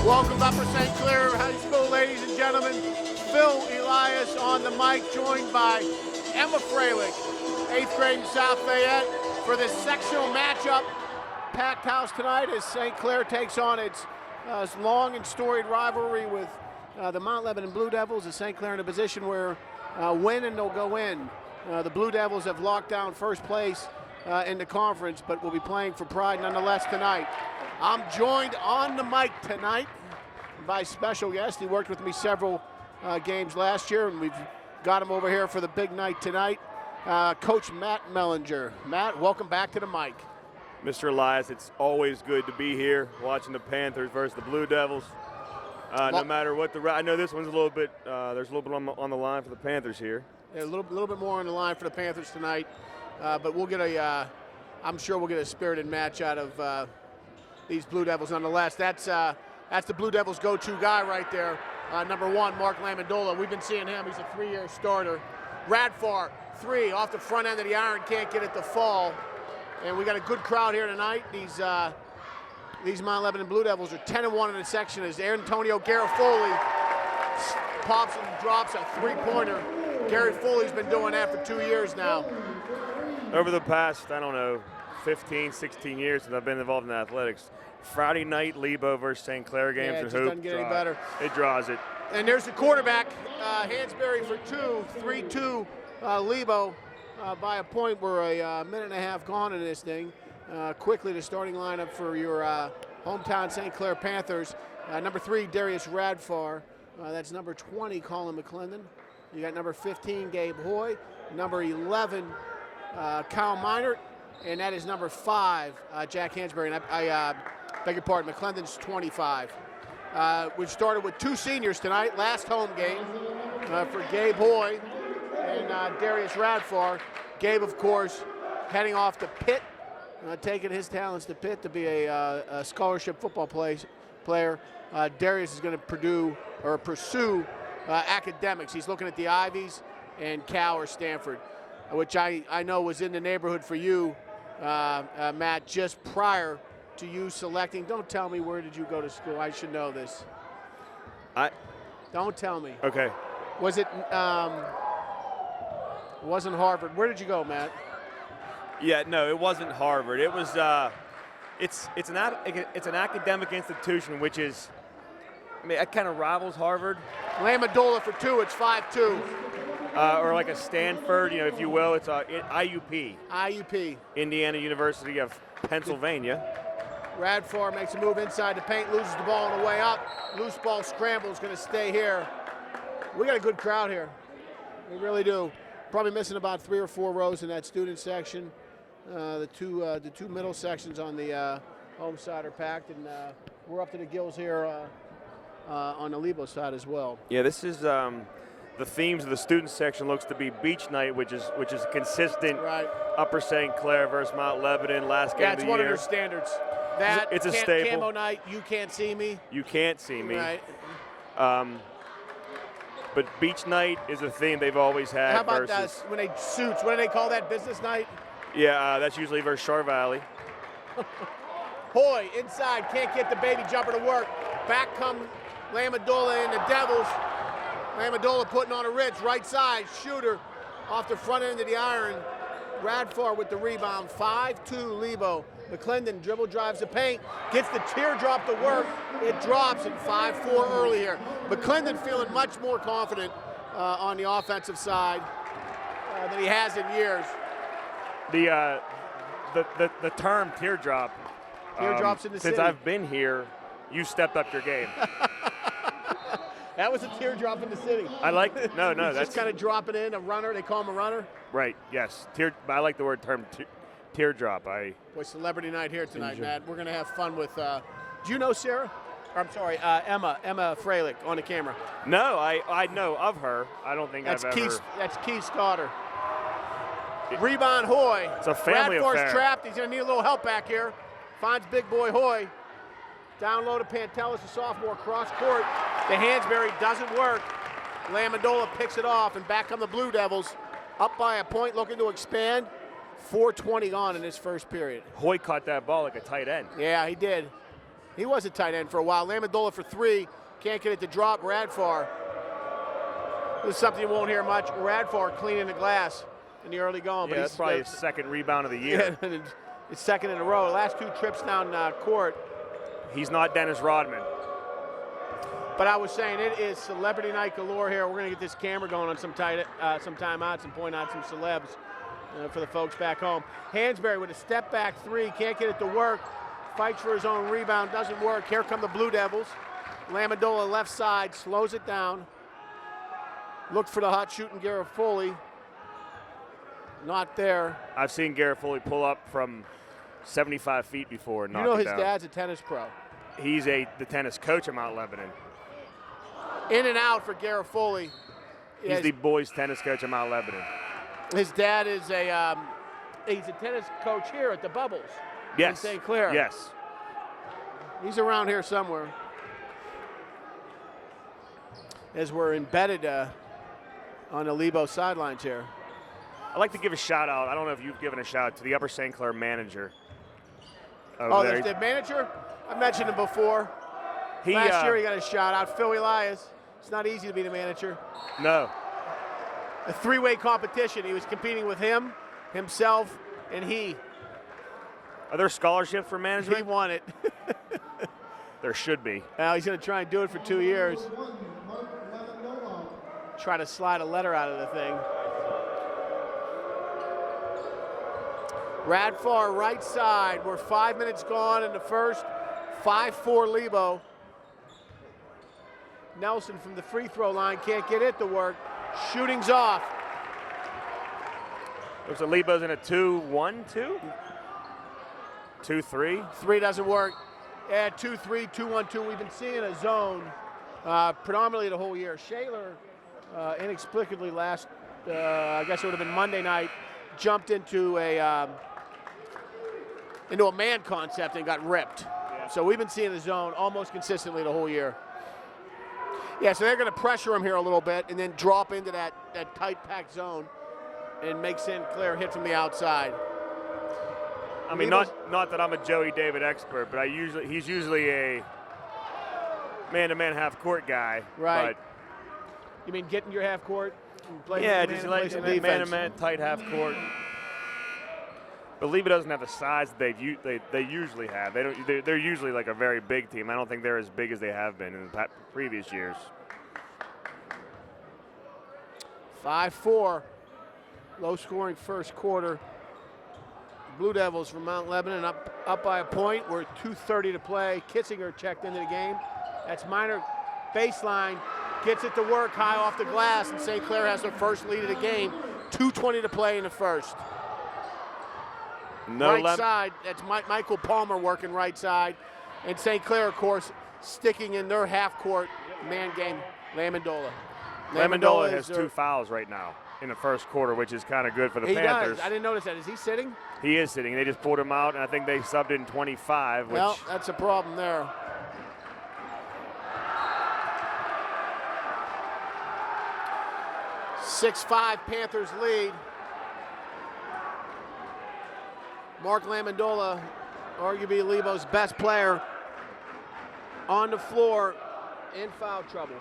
Welcome to Upper St. Clair High School, ladies and gentlemen. Phil Elias on the mic, joined by Emma Freilich, 8th grade in South Fayette, for this sectional matchup. Packed house tonight as St. Clair takes on its long and storied rivalry with the Mount Lebanon Blue Devils. As St. Clair in a position where win and they'll go in. The Blue Devils have locked down first place in the conference, but will be playing for pride nonetheless tonight. I'm joined on the mic tonight by special guest. He worked with me several games last year, and we've got him over here for the big night tonight. Coach Matt Mellinger. Matt, welcome back to the mic. Mr. Elias, it's always good to be here watching the Panthers versus the Blue Devils. No matter what I know this one's a little bit, there's a little bit on the line for the Panthers here. Yeah, a little bit more on the line for the Panthers tonight, but we'll get I'm sure we'll get a spirited match out of these Blue Devils nonetheless. That's the Blue Devils' go-to guy right there, number 1, Mark Lamandola. We've been seeing him. He's a 3-year starter. Radfar, 3 off the front end of the iron, can't get it to fall. And we got a good crowd here tonight. These Mount Lebanon Blue Devils are 10-1 in the section as Antonio Garofoli pops and drops a 3-pointer. Gary Foley's been doing that for 2 years now. Over the past, I don't know, 15, 16 years since I've been involved in athletics, Friday night Lebo versus St. Clair games it and just hoop doesn't get any better. It draws it. And there's the quarterback, Hansberry for 2, 3-2 Lebo by a point. We're a minute and a half gone in this thing. Quickly, the starting lineup for your hometown St. Clair Panthers. Number 3, Darius Radfar. That's number 20, Colin McClendon. You got number 15, Gabe Hoy. Number 11, Kyle Minert. And that is number 5, Jack Hansberry. And I beg your pardon, McClendon's 25. We started with 2 seniors tonight, last home game for Gabe Hoy and Darius Radfar. Gabe, of course, heading off to Pitt, taking his talents to Pitt to be a scholarship football player. Darius is going to pursue academics. He's looking at the Ivies and Cal or Stanford, which I know was in the neighborhood for you, Matt, just prior to you selecting. Don't tell me, where did you go to school? I should know this. Don't tell me. Okay. Was it, wasn't Harvard. Where did you go, Matt? Yeah, no, it wasn't Harvard. It was, it's an academic institution, which is, I mean, it kind of rivals Harvard. Lamandola for 2, it's 5-2. Or like a Stanford, if you will. It's IUP. IUP. Indiana University of Pennsylvania. Radfar makes a move inside the paint, loses the ball on the way up. Loose ball scramble is going to stay here. We got a good crowd here. We really do. Probably missing about 3 or 4 rows in that student section. The two middle sections on the home side are packed, and we're up to the gills here on the Lebo side as well. Yeah, this is the themes of the student section looks to be beach night, which is consistent. Right. Upper St. Clair versus Mount Lebanon, last game of the year. Yeah, it's one of their standards. That it's a staple. Camo night, you can't see me. You can't see me. Right. But beach night is a theme they've always had. How about when they suits? What do they call that? Business night? Yeah, that's usually versus Char Valley. Hoy inside, can't get the baby jumper to work. Back come Lamandola and the Devils. Lamandola putting on a ridge, right side, shooter off the front end of the iron. Radfar with the rebound, 5-2 Lebo. McClendon dribble drives the paint, gets the teardrop to work. It drops at 5-4 early here. McClendon feeling much more confident on the offensive side than he has in years. The term teardrop. Teardrops in the since city. I've been here, you stepped up your game. That was a teardrop in the city. I like it. No, He's that's just kind of dropping in a runner. They call him a runner. Right. Yes. I like the word term teardrop. Boy, celebrity night here tonight, Matt. We're gonna have fun with. Do you know Sarah? Or, I'm sorry, Emma Freilich on the camera. No, I know of her. I don't think I've ever. That's Keith's daughter. Rebound Hoy. It's a family Radfar's affair. trapped. He's gonna need a little help back here. Finds big boy Hoy. Down low to Pantelis, the sophomore, cross court. The Hansberry doesn't work. Lamandola picks it off, and back come the Blue Devils. Up by a point, looking to expand. 4:20 gone in this first period. Hoy caught that ball like a tight end. Yeah, he did. He was a tight end for a while. Lamandola for 3. Can't get it to drop. Radfar. This is something you won't hear much. Radfar cleaning the glass in the early going. Yeah, but that's probably his second rebound of the year. Yeah, it's second in a row. The last 2 trips down court. He's not Dennis Rodman. But I was saying, it is celebrity night galore here. We're going to get this camera going on some timeouts and point out some celebs for the folks back home. Hansberry with a step back 3. Can't get it to work. Fights for his own rebound. Doesn't work. Here come the Blue Devils. Lamandola left side. Slows it down. Looked for the hot shooting Garofoli. Not there. I've seen Garofoli pull up from 75 feet before and knock You know it his down. dad's a tennis pro. He's the tennis coach at Mount Lebanon. In and out for Garofoli. He's the boys tennis coach at Mount Lebanon. His dad is he's a tennis coach here at the Bubbles. Yes. In St. Clair. Yes. He's around here somewhere. As we're embedded on the Lebo sidelines here. I'd like to give a shout out. I don't know if you've given a shout out to the Upper St. Clair manager. There's the manager? I mentioned him before. Last year he got a shout out. Phil Elias. It's not easy to be the manager. No. A 3-way competition. He was competing with him, himself, and he. Are there scholarships for management? He won it. There should be. Now he's going to try and do it for 2 years. Try to slide a letter out of the thing. Radfar right side. We're 5 minutes gone in the first. 5-4 Lebo. Nelson from the free throw line can't get it to work. Shooting's off. Looks like Lebo's in a 2-1-2? 2-3? 3 doesn't work. Yeah, 2-3, 2-1-2. We've been seeing a zone predominantly the whole year. Shaler, inexplicably last, I guess it would have been Monday night, jumped into a man concept and got ripped. Yeah. So we've been seeing the zone almost consistently the whole year. Yeah, so they're going to pressure him here a little bit and then drop into that tight packed zone and make St. Clair hit from the outside. I mean, not that I'm a Joey David expert, but he's usually a man-to-man half-court guy. Right. But you mean getting your half court and playing yeah, man just and like play some defense? man-to-man, tight half-court. But Lebo doesn't have the size that they usually have. They're usually like a very big team. I don't think they're as big as they have been in the previous years. 5-4, low-scoring first quarter. Blue Devils from Mount Lebanon up by a point. We're 2:30 to play. Kissinger checked into the game. That's Minor baseline. Gets it to work high off the glass, and St. Clair has their first lead of the game. 2:20 to play in the first. Right side, that's Michael Palmer working right side. And St. Clair, of course, sticking in their half-court man game, Lamandola. Lamandola has 2 fouls right now in the first quarter, which is kind of good for the Panthers. Does. I didn't notice that. Is he sitting? He is sitting. They just pulled him out, and I think they subbed in 25. Well, that's a problem there. (6-5) Panthers lead. Mark Lamandola, arguably Lebo's best player, on the floor in foul trouble.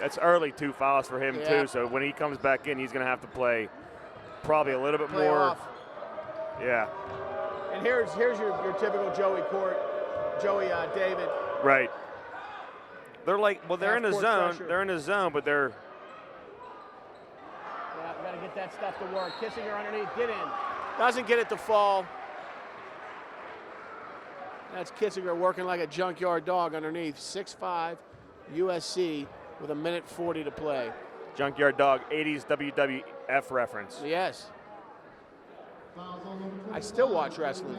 That's early 2 fouls for him, Yeah. too. So when he comes back in, he's going to have to play probably a little bit Play more. off. Yeah. And here's your typical Joey David. Right. They're like, well, they're in a Half-court zone. pressure. They're in a zone, but they're. Yeah, got to get that stuff to work. Kissinger underneath, get in. Doesn't get it to fall. That's Kissinger working like a junkyard dog underneath. 6'5", USC with 1:40 to play. Junkyard Dog, 80s WWF reference. Yes. I still watch wrestling.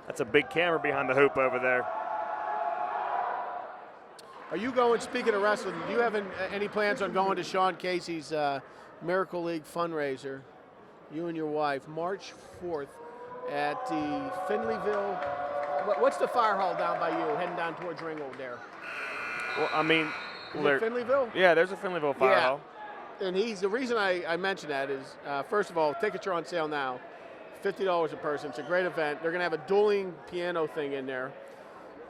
That's a big camera behind the hoop over there. Are you going, speaking of wrestling, do you have any plans on going to Sean Casey's Miracle League fundraiser, you and your wife, March 4th at the Finleyville, what's the fire hall down by you, heading down towards Ringgold there? Well, I mean, Is it Finleyville? Yeah, there's a Finleyville fire hall. And the reason I mention that is, first of all, tickets are on sale now. $50 a person. It's a great event. They're going to have a dueling piano thing in there.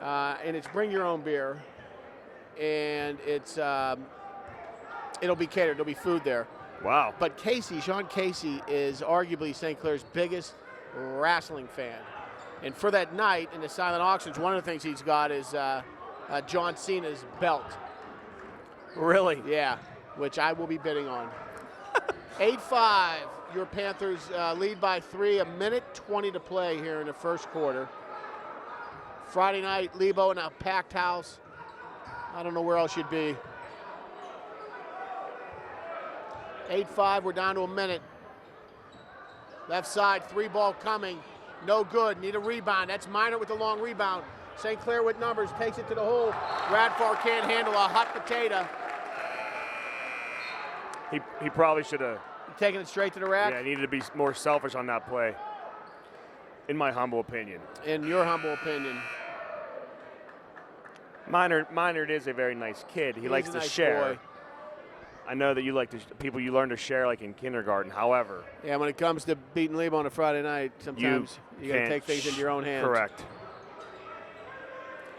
And it's bring your own beer. And it's it'll be catered. There'll be food there. Wow. But Sean Casey is arguably St. Clair's biggest wrestling fan. And for that night in the silent auctions, one of the things he's got is John Cena's belt. Really? Yeah, which I will be bidding on. 8-5, your Panthers lead by 3, a minute 20 to play here in the first quarter. Friday night, Lebo in a packed house. I don't know where else you'd be. 8-5, we're down to a minute. Left side, 3-ball coming. No good, need a rebound. That's Minor with the long rebound. St. Clair with numbers, takes it to the hole. Radfar can't handle a hot potato. He probably should have taken it straight to the rack? Yeah, he needed to be more selfish on that play, in my humble opinion. In your humble opinion. Minard is a very nice kid. He likes to share. Boy. I know that you learn to share like in kindergarten. However, yeah, when it comes to beating Lebo on a Friday night, sometimes you got to take things into your own hands. Correct.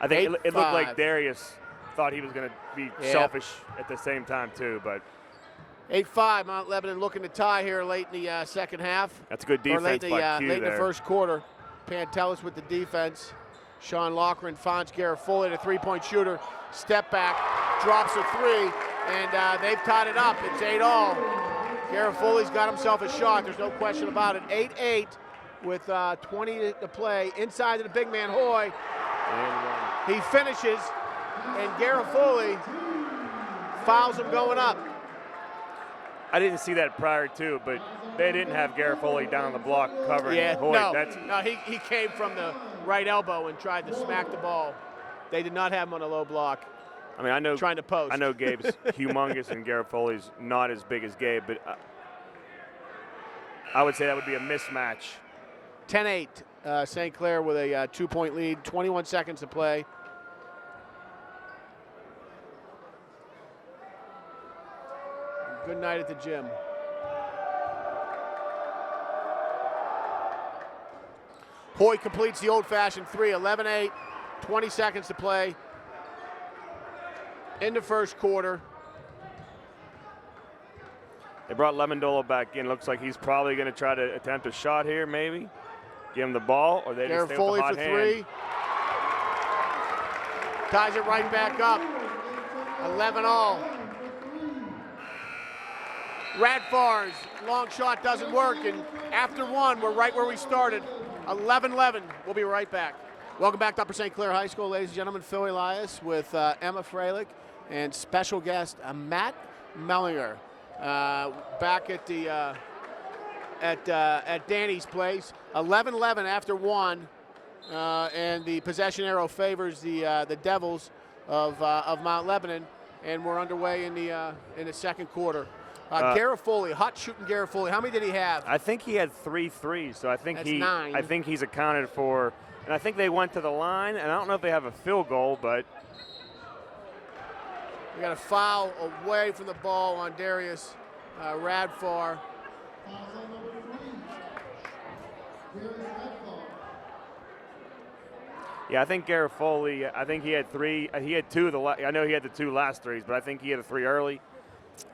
I think it looked like Darius thought he was going to be selfish at the same time too, but 8-5, Mount Lebanon looking to tie here late in the second half. That's a good defense by Q late there. in the first quarter. Pantelis with the defense. Sean Loughran finds Garofoli, a three-point shooter. Step back, drops a three, and they've tied it up. It's 8-all. Garofoli's got himself a shot. There's no question about it. 8-8 with 20 to play. Inside to the big man, Hoy. He finishes, and Garofoli fouls him going up. I didn't see that prior to, but they didn't have Garofoli down on the block covering Hoy. No, he came from the right elbow and tried to smack the ball. They did not have him on a low block. I mean, I know trying to post. I know Gabe's humongous and Garofoli's not as big as Gabe, but I would say that would be a mismatch. 10-8, St. Clair with a 2-point lead, 21 seconds to play. Good night at the gym. Hoy completes the old-fashioned three, 11-8, 20 seconds to play in the first quarter. They brought Lemondolo back in. Looks like he's probably going to try to attempt a shot here, maybe. Give him the ball, or they just stay with the hot hand. Garofoli for three. Ties it right back up. 11-all. Radfar's long shot doesn't work, and after one, we're right where we started. 11-11. We'll be right back. Welcome back to Upper St. Clair High School, ladies and gentlemen. Phil Elias with Emma Freilich and special guest Matt Mellinger. Back at the at Danny's place. 11-11 after one, and the possession arrow favors the Devils of Mount Lebanon, and we're underway in the second quarter. Garofoli, hot shooting Garofoli. How many did he have? I think he had 3 threes, so I think That's 9. I think he's accounted for, and I think they went to the line, and I don't know if they have a field goal, but we got a foul away from the ball on Darius Radfar. Yeah, I think Garofoli, I think he had 3. He had 2. I know he had the 2 last threes, but I think he had a 3 early,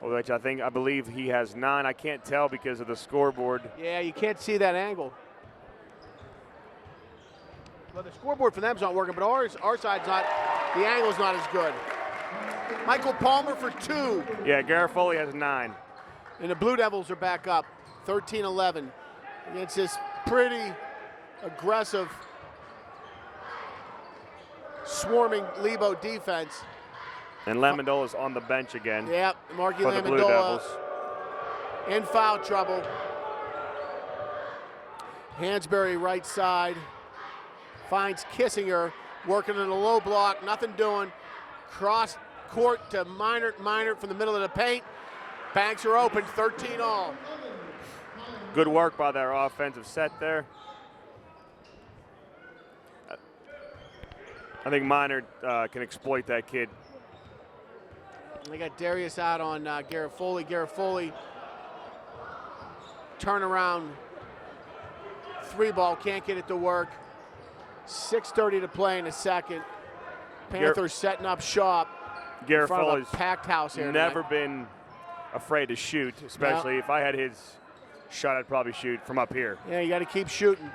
which I believe he has 9. I can't tell because of the scoreboard. Yeah, you can't see that angle. Well, the scoreboard for them's not working, but our side's not. The angle's not as good. Michael Palmer for 2. Yeah, Garofoli has 9. And the Blue Devils are back up, 13-11. Against this pretty aggressive, swarming Lebo defense. And Lamendola's on the bench again. Yep, Marky for the Blue Lamendola Devils. in foul trouble. Hansberry right side finds Kissinger working in a low block, nothing doing. Cross court to Minor from the middle of the paint. Banks are open, 13-all. Good work by their offensive set there. I think Minor can exploit that kid. They got Darius out on Garofoli. Garofoli turnaround three ball, can't get it to work. 6:30 to play in the second. Panthers setting up shop in front of a packed house here never tonight. been afraid to shoot, especially if I had his shot, I'd probably shoot from up here. Yeah, you got to keep shooting.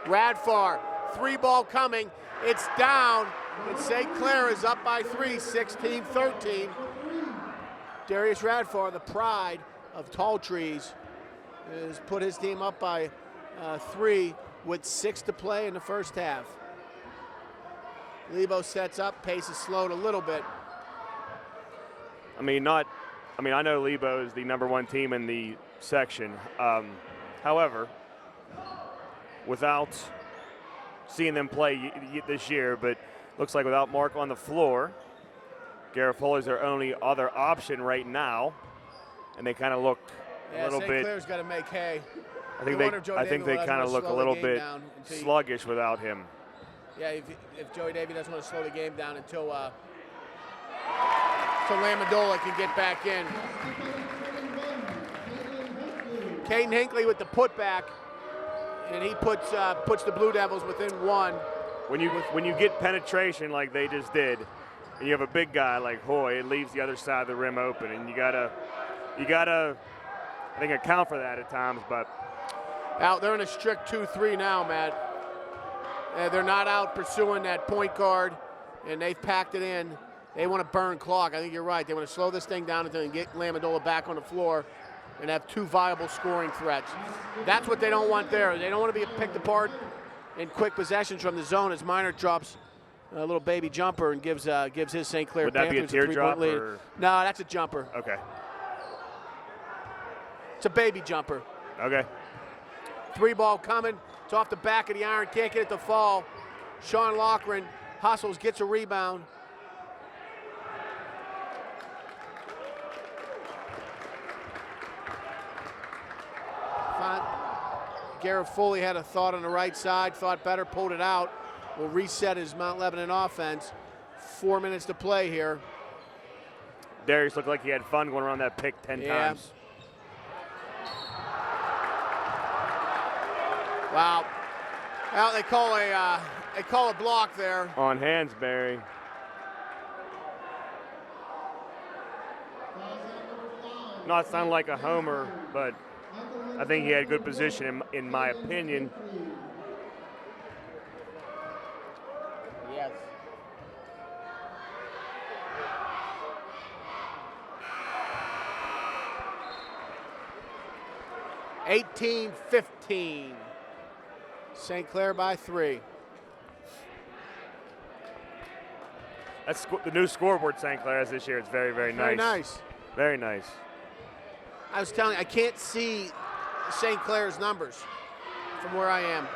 Radfar, three ball coming. It's down, and St. Clair is up by 3, 16-13. Darius Radfar, the pride of Tall Trees, has put his team up by 3 with 6 to play in the first half. Lebo sets up, pace is slowed a little bit. I know Lebo is the #1 team in the section. However, without seeing them play this year, but looks like without Mark on the floor, Garofoli is their only other option right now, and they kind of look a little St. bit. Clair's got to make hay. I think they kind of look a little bit sluggish without him. Yeah, if Joey Davey doesn't want to slow the game down until Lamondola can get back in. Caden Hinckley with the putback, and he puts the Blue Devils within 1. When you get penetration like they just did, and you have a big guy like Hoy, it leaves the other side of the rim open, and you gotta I think account for that at times. But out, they're in a strict 2-3 now, Matt. They're not out pursuing that point guard, and they've packed it in. They want to burn clock. I think you're right. They want to slow this thing down until they get Lamondola back on the floor and have 2 viable scoring threats. That's what they don't want there. They don't want to be picked apart in quick possessions from the zone as Minor drops a little baby jumper and gives his St. Clair would that Panthers be a teardrop? lead. No, that's a jumper. Okay. It's a baby jumper. Okay. 3 ball coming. It's off the back of the iron. Can't get it to fall. Sean Loughran hustles, gets a rebound. Garofoli had a thought on the right side, thought better, pulled it out. Will reset his Mount Lebanon offense. 4 minutes to play here. Darius looked like he had fun going around that pick 10 times. Wow. Well, they call a block there on Hansberry. Not sound like a homer, but I think he had good position in my opinion. Yes. (18-15). St. Clair by 3. That's the new scoreboard St. Clair has this year. It's very, very nice. Very nice. Very nice. I was telling you, I can't see St. Clair's numbers from where I am.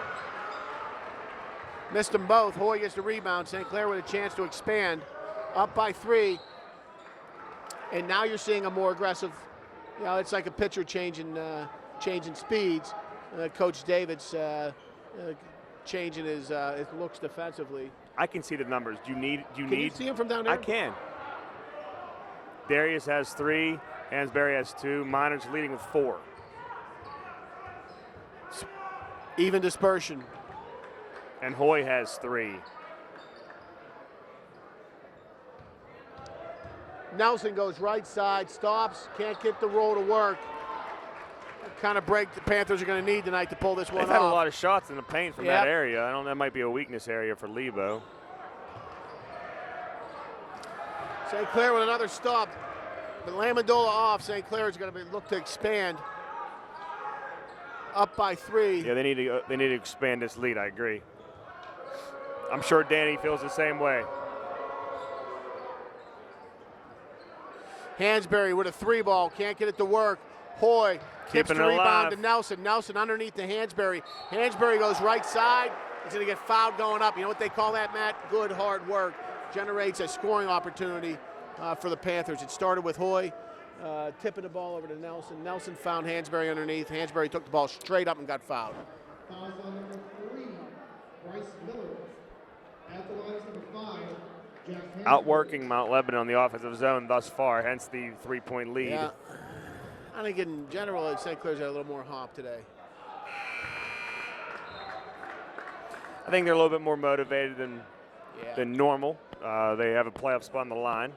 Missed them both. Hoy gets the rebound. St. Clair with a chance to expand. Up by 3. And now you're seeing a more aggressive, it's like a pitcher changing speeds. Coach David's changing his looks defensively. I can see the numbers. Can you see him from down there? I can. Darius has 3. Hansberry has 2. Minor's leading with 4. Even dispersion. And Hoy has 3. Nelson goes right side, stops, can't get the roll to work. Kind of break the Panthers are going to need tonight to pull this one off. They've had a lot of shots in the paint from that area. That might be a weakness area for Lebo. St. Clair with another stop. But Lamondola off. St. Clair is going to look to expand. Up by 3. Yeah, they need to expand this lead. I agree. I'm sure Danny feels the same way. Hansberry with a 3 ball, can't get it to work. Hoy tips the rebound to Nelson. Nelson underneath to Hansberry. Hansberry goes right side. He's going to get fouled going up. You know what they call that, Matt? Good hard work. Generates a scoring opportunity for the Panthers. It started with Hoy tipping the ball over to Nelson. Nelson found Hansberry underneath. Hansberry took the ball straight up and got fouled. Foul on number 3, Bryce Miller. At the line is number 5, Jack Hansberry. Outworking Mount Lebanon on the offensive zone thus far, hence the 3-point lead. Yeah. I think in general, St. Clair's got a little more hop today. I think they're a little bit more motivated than normal. They have a playoff spot on the line.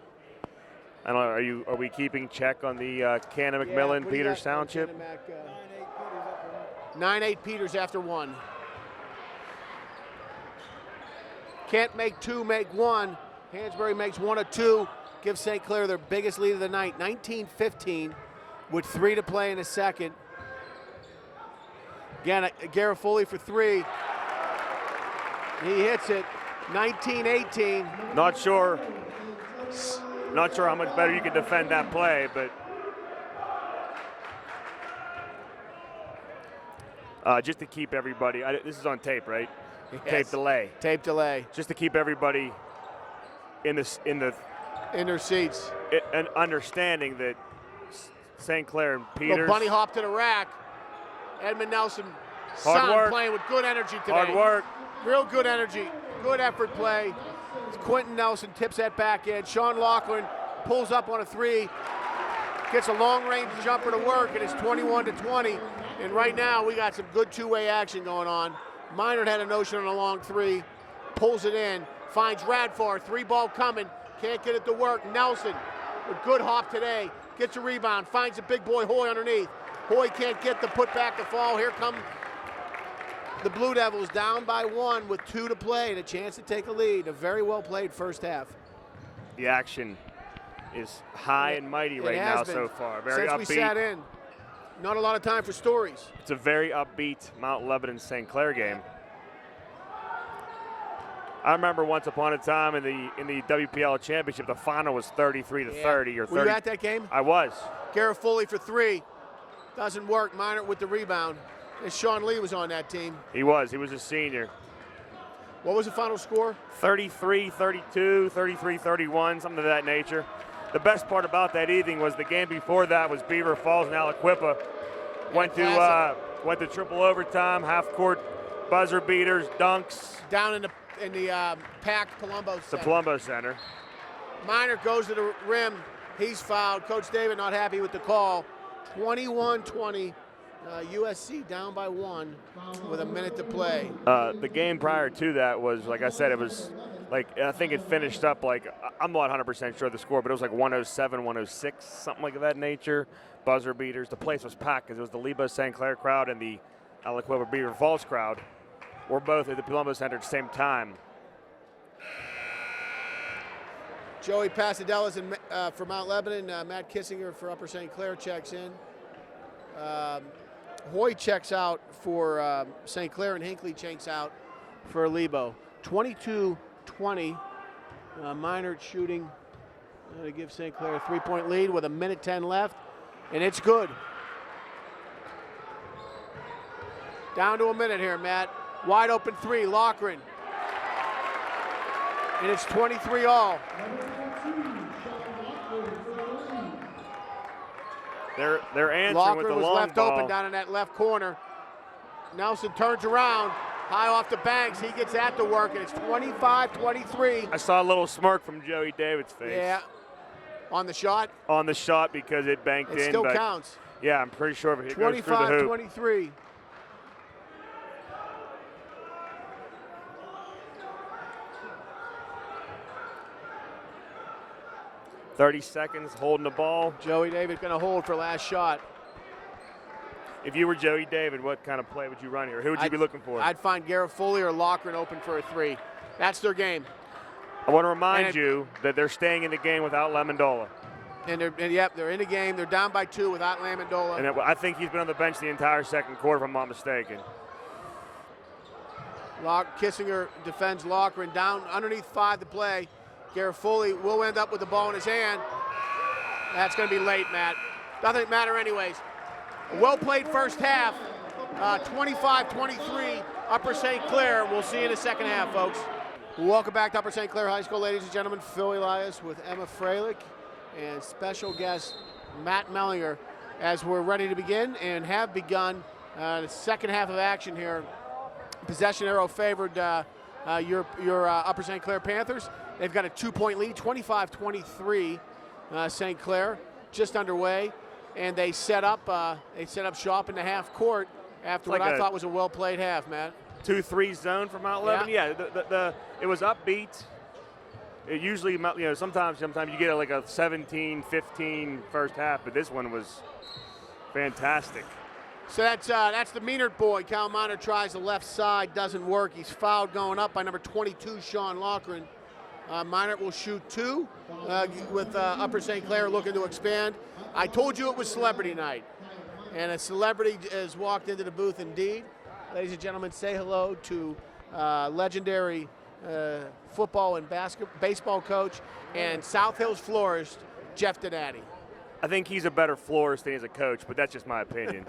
I don't know, are we keeping check on the Cannon McMillan Peters Township? 9-8 Peters after one. Can't make two, make one. Hansberry makes one of two. Gives St. Clair their biggest lead of the night, 19-15, with 3 to play in the second. Again, Garofoli for 3. He hits it, 19-18. Not sure how much better you can defend that play, but just to keep everybody, this is on tape, right? Yes. Tape delay. Tape delay. Just to keep everybody in their seats. And understanding that St. Clair and Peters. Little bunny hop to the rack. Edmund Nelson, Hard work. playing with good energy today. Hard work. Real good energy. Good effort play. Quentin Nelson tips that back in. Sean Laughlin pulls up on a 3. Gets a long-range jumper to work, and it's 21-20. And right now, we got some good two-way action going on. Minard had a notion on a long 3. Pulls it in. Finds Radfar. 3-ball coming. Can't get it to work. Nelson with good hop today. Gets a rebound. Finds a big boy Hoy underneath. Hoy can't get the putback to fall. Here come the Blue Devils down by 1 with 2 to play and a chance to take a lead. A very well played first half. The action is high and mighty right now so far. Very since upbeat. we sat in. Not a lot of time for stories. It's a very upbeat Mount Lebanon St. Clair game. I remember once upon a time in the WPL championship, the final was 33-30 or 30. Were you at that game? I was. Garofoli for 3. Doesn't work. Minard with the rebound. And Sean Lee was on that team. He was a senior. What was the final score? 33-32, 33-31, something of that nature. The best part about that evening was the game before that was Beaver Falls and Aliquippa. Went to triple overtime, half court buzzer beaters, dunks. Down in the packed Palumbo Center. The Palumbo Center. Minard goes to the rim. He's fouled. Coach David not happy with the call. 21-20. USC down by 1 with a minute to play. The game prior to that was, like I said, it was like, I think it finished up like, I'm not 100% sure of the score, but it was like 107, 106, something like that nature. Buzzer beaters. The place was packed because it was the Lebo St. Clair crowd and the Aliquippa Beaver Falls crowd were both at the Palumbo Center at the same time. Joey Pasadelas for Mount Lebanon. Matt Kissinger for Upper St. Clair checks in. Hoy checks out for St. Clair, and Hinckley checks out for Lebo. 22-20. Minard shooting to give St. Clair a 3-point lead with 1:10 left, and it's good. Down to a minute here, Matt. Wide open 3, Loughran. And it's 23-all. They're answering Loughran with the was long left ball. open down in that left corner. Nelson turns around, high off the banks. He gets that to work, and it's 25-23. I saw a little smirk from Joey David's face. Yeah. On the shot? On the shot because it banked in. It still counts. Yeah, I'm pretty sure if it goes through the hoop. 25-23. .30 seconds holding the ball. Joey David going to hold for last shot. If you were Joey David, what kind of play would you run here? Who would you be looking for? I'd find Garofoli or Loughran open for a 3. That's their game. I want to remind you that they're staying in the game without Lamondola. And they're in the game. They're down by 2 without Lamondola. And I think he's been on the bench the entire second quarter, if I'm not mistaken. Kissinger defends Loughran down underneath 5 to play. Garofoli will end up with the ball in his hand. That's going to be late, Matt. Doesn't matter anyways. A well-played first half. 25-23, Upper St. Clair. We'll see you in the second half, folks. Welcome back to Upper St. Clair High School, ladies and gentlemen. Phil Elias with Emma Freilich and special guest Matt Mellinger as we're ready to begin and have begun the second half of action here. Possession arrow favored your Upper St. Clair Panthers. They've got a 2-point lead, 25-23. St. Clair just underway, and they set up shop in the half court after what I thought was a well-played half, Matt. 2-3 zone for Mount Lebanon. Yeah, it was upbeat. It usually, sometimes you get like a 17-15 first half, but this one was fantastic. So that's the Meanert boy. Cal Minor tries the left side, doesn't work. He's fouled going up by number 22, Sean Loughran. Minert will shoot 2 with Upper St. Clair looking to expand. I told you it was celebrity night, and a celebrity has walked into the booth indeed. Ladies and gentlemen, say hello to legendary football and baseball coach and South Hills florist, Jeff Donati. I think he's a better florist than he's a coach, but that's just my opinion.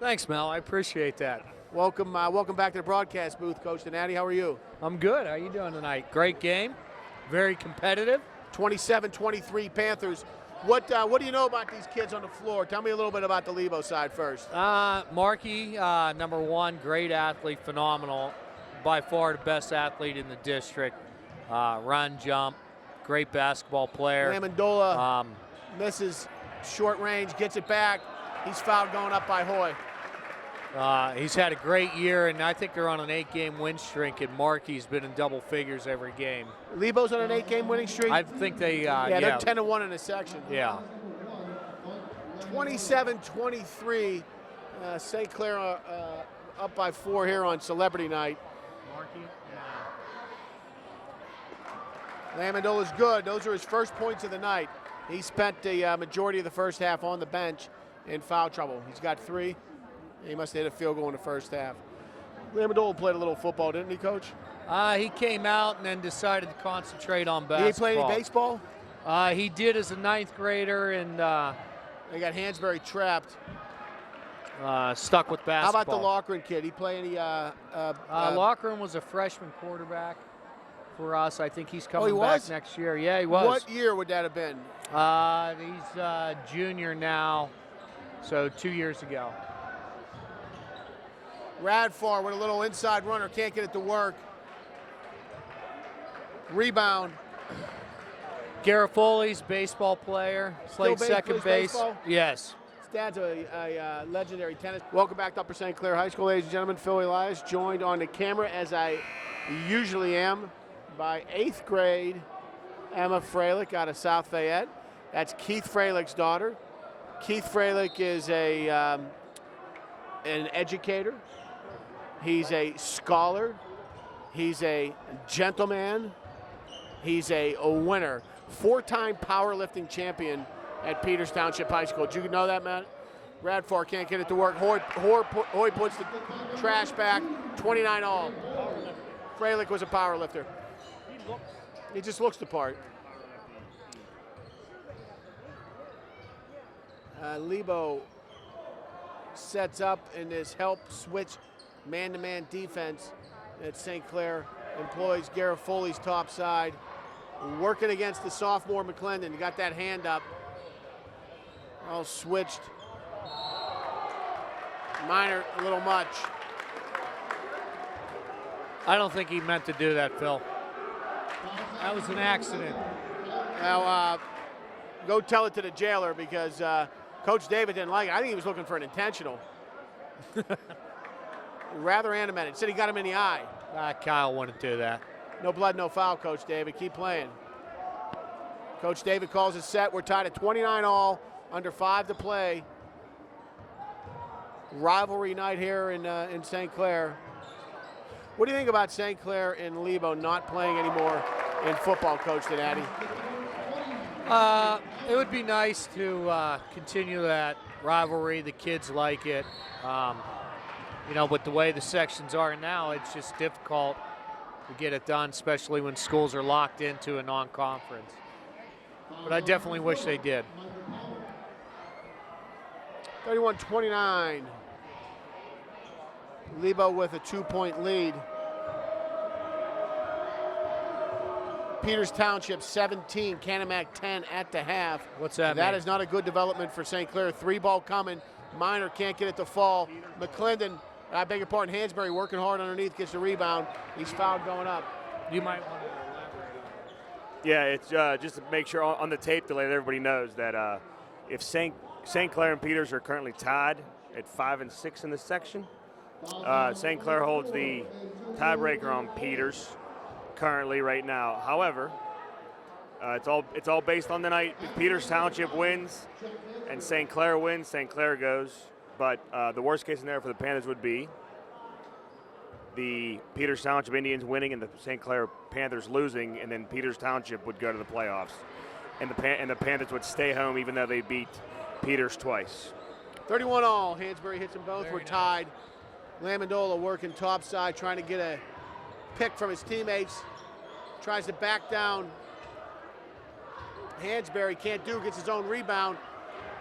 Thanks, Mel. I appreciate that. Welcome back to the broadcast booth, Coach Donati. How are you? I'm good. How you doing tonight? Great game. Very competitive. 27-23 Panthers. What do you know about these kids on the floor? Tell me a little bit about the Lebo side first. Markey, number 1, great athlete, phenomenal. By far the best athlete in the district. Run, jump, great basketball player. Amendola misses short range, gets it back. He's fouled going up by Hoy. He's had a great year, and I think they're on an 8-game win streak, and Markey's been in double figures every game. Lebo's on an 8-game winning streak? I think they, they're 10-1 in the section. Yeah. 27-23, St. Clair up by 4 here on Celebrity Night. Markey? Lamendola's good. Those are his first points of the night. He spent the majority of the first half on the bench in foul trouble. He's got 3. He must have hit a field goal in the first half. Amendola played a little football, didn't he, Coach? He came out and then decided to concentrate on basketball. Did he play any baseball? He did as a 9th grader, and they got Hansberry trapped. Stuck with basketball. How about the Loughran kid? He play any? Loughran was a freshman quarterback for us. I think he's coming was? back next year. Yeah, he was. What year would that have been? He's junior now, so 2 years ago. Radfar with a little inside runner, can't get it to work. Rebound. Garofoli's baseball player, played second base. Baseball? Yes. His dad's a legendary tennis. Welcome back to Upper St. Clair High School, ladies and gentlemen. Phil Elias, joined on the camera, as I usually am, by 8th grade Emma Freilich out of South Fayette. That's Keith Freilich's daughter. Keith Freilich is an educator. He's a scholar. He's a gentleman. He's a winner. 4-time powerlifting champion at Peters Township High School. Did you know that, Matt? Radfar can't get it to work. Hoy puts the trash back. 29 all. Freilich was a powerlifter. He just looks the part. Lebo sets up in this help switch man-to-man defense that St. Clair employs. Garofoli's top side, working against the sophomore McClendon. Got that hand up. All switched. Minor a little much. I don't think he meant to do that, Phil. That was an accident. Now, go tell it to the jailer, because Coach David didn't like it. I think he was looking for an intentional. Rather animated. Said he got him in the eye. Kyle wouldn't do that. No blood, no foul, Coach David. Keep playing. Coach David calls it set. We're tied at 29 all, under 5 to play. Rivalry night here in St. Clair. What do you think about St. Clair and Lebo not playing anymore in football, Coach Donati? It would be nice to continue that rivalry. The kids like it. But the way the sections are now, it's just difficult to get it done, especially when schools are locked into a non-conference. But I definitely wish they did. 31-29. Lebo with a 2-point lead. Peters Township 17, Canumack 10 at the half. What's that That mean? is not a good development for St. Clair. 3-ball coming. Minor can't get it to fall. McClendon, I beg your pardon, Hansberry working hard underneath, gets the rebound. He's fouled going up. You might want to elaborate on that. Yeah, it's just to make sure on the tape delay that everybody knows that if St. Clair and Peters are currently tied at 5 and 6 in this section, St. Clair holds the tiebreaker on Peters currently right now. However, it's all based on the night. If Peters Township wins and St. Clair wins, St. Clair goes. But the worst case scenario for the Panthers would be the Peters Township Indians winning and the St. Clair Panthers losing, and then Peters Township would go to the playoffs, and the Panthers would stay home even though they beat Peters twice. 31 all. Hansberry hits them both. Very We're nice. tied. Lamondola working topside, trying to get a pick from his teammates. Tries to back down. Hansberry can't do, gets his own rebound.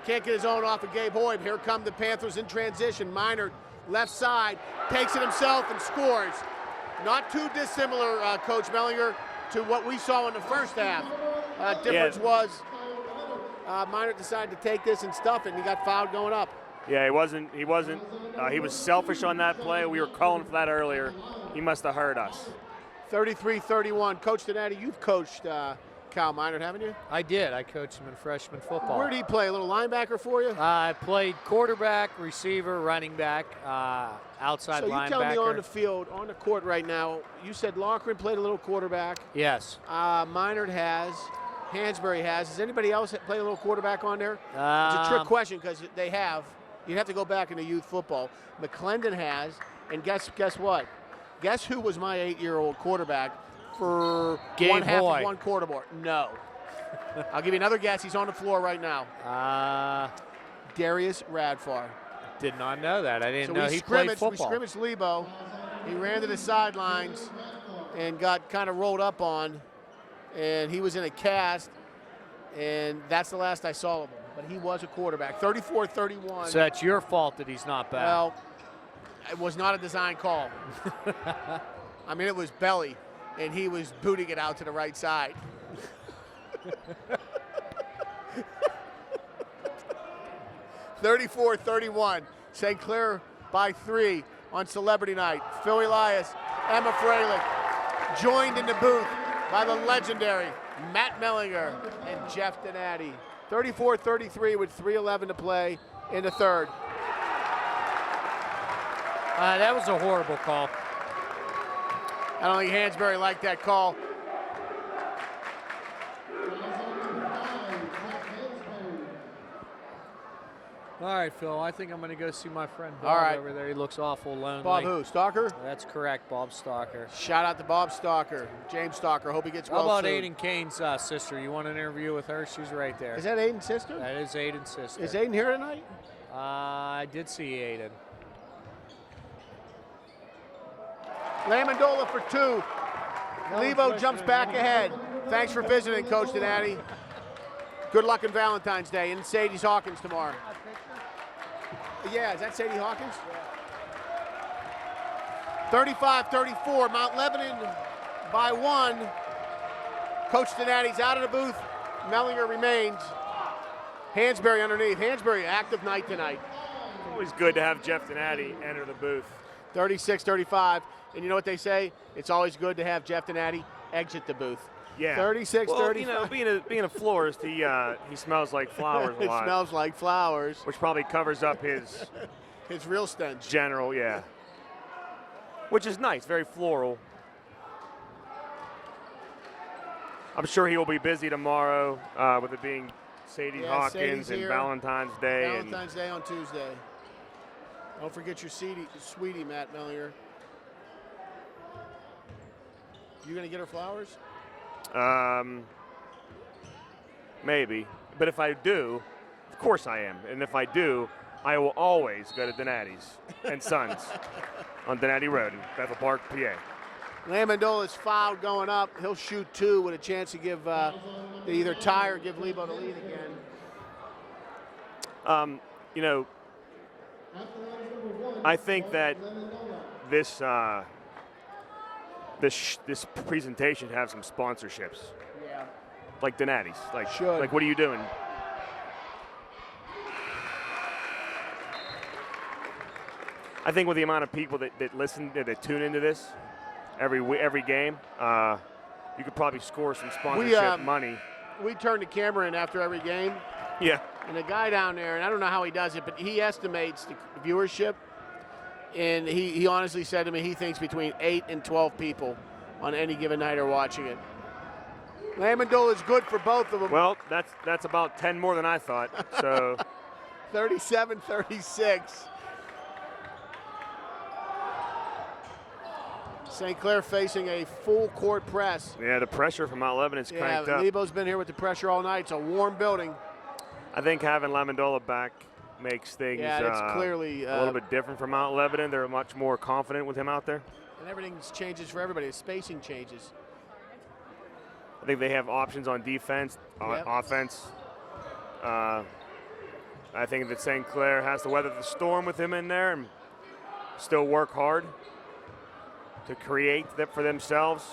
Can't get his own off of Gabe Hoyd. Here come the Panthers in transition. Minor, left side, takes it himself and scores. Not too dissimilar, Coach Mellinger, to what we saw in the first half. Difference was Minor decided to take this and stuff it, and he got fouled going up. Yeah, he was selfish on that play. We were calling for that earlier. He must have heard us. 33-31. Coach Donati, you've coached Kyle Minor, haven't you? I did. I coached him in freshman football. Where did he play? A little linebacker for you? I played quarterback, receiver, running back, outside So you linebacker. tell me on the field, on the court right now, you said Loughran played a little quarterback. Yes. Minard has. Hansberry has. Does anybody else play a little quarterback on there? It's a trick question because they have. You'd have to go back into youth football. McClendon has. And guess what? Guess who was my 8-year-old quarterback for Gabe one half Hoy. of one quarter board? No. I'll give you another guess. He's on the floor right now. Darius Radfar. Did not know that. I didn't So know we he played scrimmaged football. Lebo. He ran to the sidelines and got kind of rolled up on, and he was in a cast, and that's the last I saw of him. But he was a quarterback. 34-31. So that's your fault that he's not back. Well, it was not a design call. I mean, it was belly, and he was booting it out to the right side. (34-31). St. Clair by 3 on Celebrity Night. Phil Elias, Emma Freilich, joined in the booth by the legendary Matt Mellinger and Jeff Donati. 34-33 with 3:11 to play in the third. That was a horrible call. I don't think Hansberry liked that call. All right, Phil, I think I'm going to go see my friend Bob All right. over there. He looks awful lonely. Bob who? Stalker? That's correct, Bob Stalker. Shout out to Bob Stalker. James Stalker. Hope he gets How well about soon. Aiden Kane's sister? You want an interview with her? She's right there. Is that Aiden's sister? That is Aiden's sister. Is Aiden here tonight? I did see Aiden. Lamondola for 2. Lebo jumps back ahead. Thanks for visiting, Coach Donati. Good luck on Valentine's Day and Sadie Hawkins tomorrow. Yeah, is that Sadie Hawkins? 35-34, Mount Lebanon by 1. Coach Donati's out of the booth. Mellinger remains. Hansberry underneath. Hansberry, active night tonight. Always good to have Jeff Donati enter the booth. 36-35. And you know what they say? It's always good to have Jeff Donati exit the booth. Yeah. 36-35. Well, you know, being a florist, he smells like flowers a It lot. smells like flowers. Which probably covers up his His real stench. general, yeah. Which is nice, very floral. I'm sure he will be busy tomorrow with it being Sadie Yeah, Hawkins Sadie's and here. Valentine's Day. Valentine's Day on Tuesday. Don't forget your sweetie, Matt Mellinger. You gonna get her flowers? Maybe. But if I do, of course I am. And if I do, I will always go to Donati's and Sons on Donati Road in Bethel Park, PA. Lamondola's fouled going up. He'll shoot 2 with a chance to give they either tie or give Lebo the lead again. You know, I think that this this presentation should have some sponsorships, Yeah. like Donati's. Like, Should. like, what are you doing? I think with the amount of people that listen, that tune into this every game, you could probably score some sponsorship money. We turn the camera in after every game, Yeah. and the guy down there, and I don't know how he does it, but he estimates the viewership. And he honestly said to me he thinks between 8 and 12 people on any given night are watching it. Lamandola is good for both of them. Well, that's about 10 more than I thought. So 37-36. St. Clair facing a full court press. yeah, the pressure from Mount Lebanon is cranked up. Lebo's been here with the pressure all night. It's a warm building. I think having Lamandola back makes things it's clearly a little bit different for Mount Lebanon. They're much more confident with him out there. And everything changes for everybody. The spacing changes. I think they have options on defense, on offense. I think that St. Clair has to weather the storm with him in there and still work hard to create that for themselves.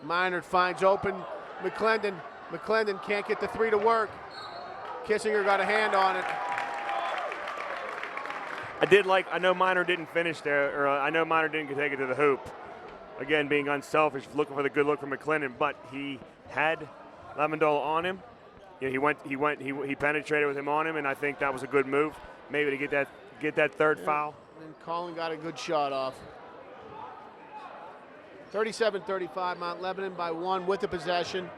Minard finds open McClendon. McClendon can't get the three to work. Kissinger got a hand on it. I know Minor didn't finish there, or I know Minor didn't take it to the hoop. Again, being unselfish, looking for the good look from McClendon, but he had Lamandola on him. You know, he penetrated with him on him, and I think that was a good move, maybe to get that third foul. And Colin got a good shot off. 37-35, Mount Lebanon by 1 with the possession.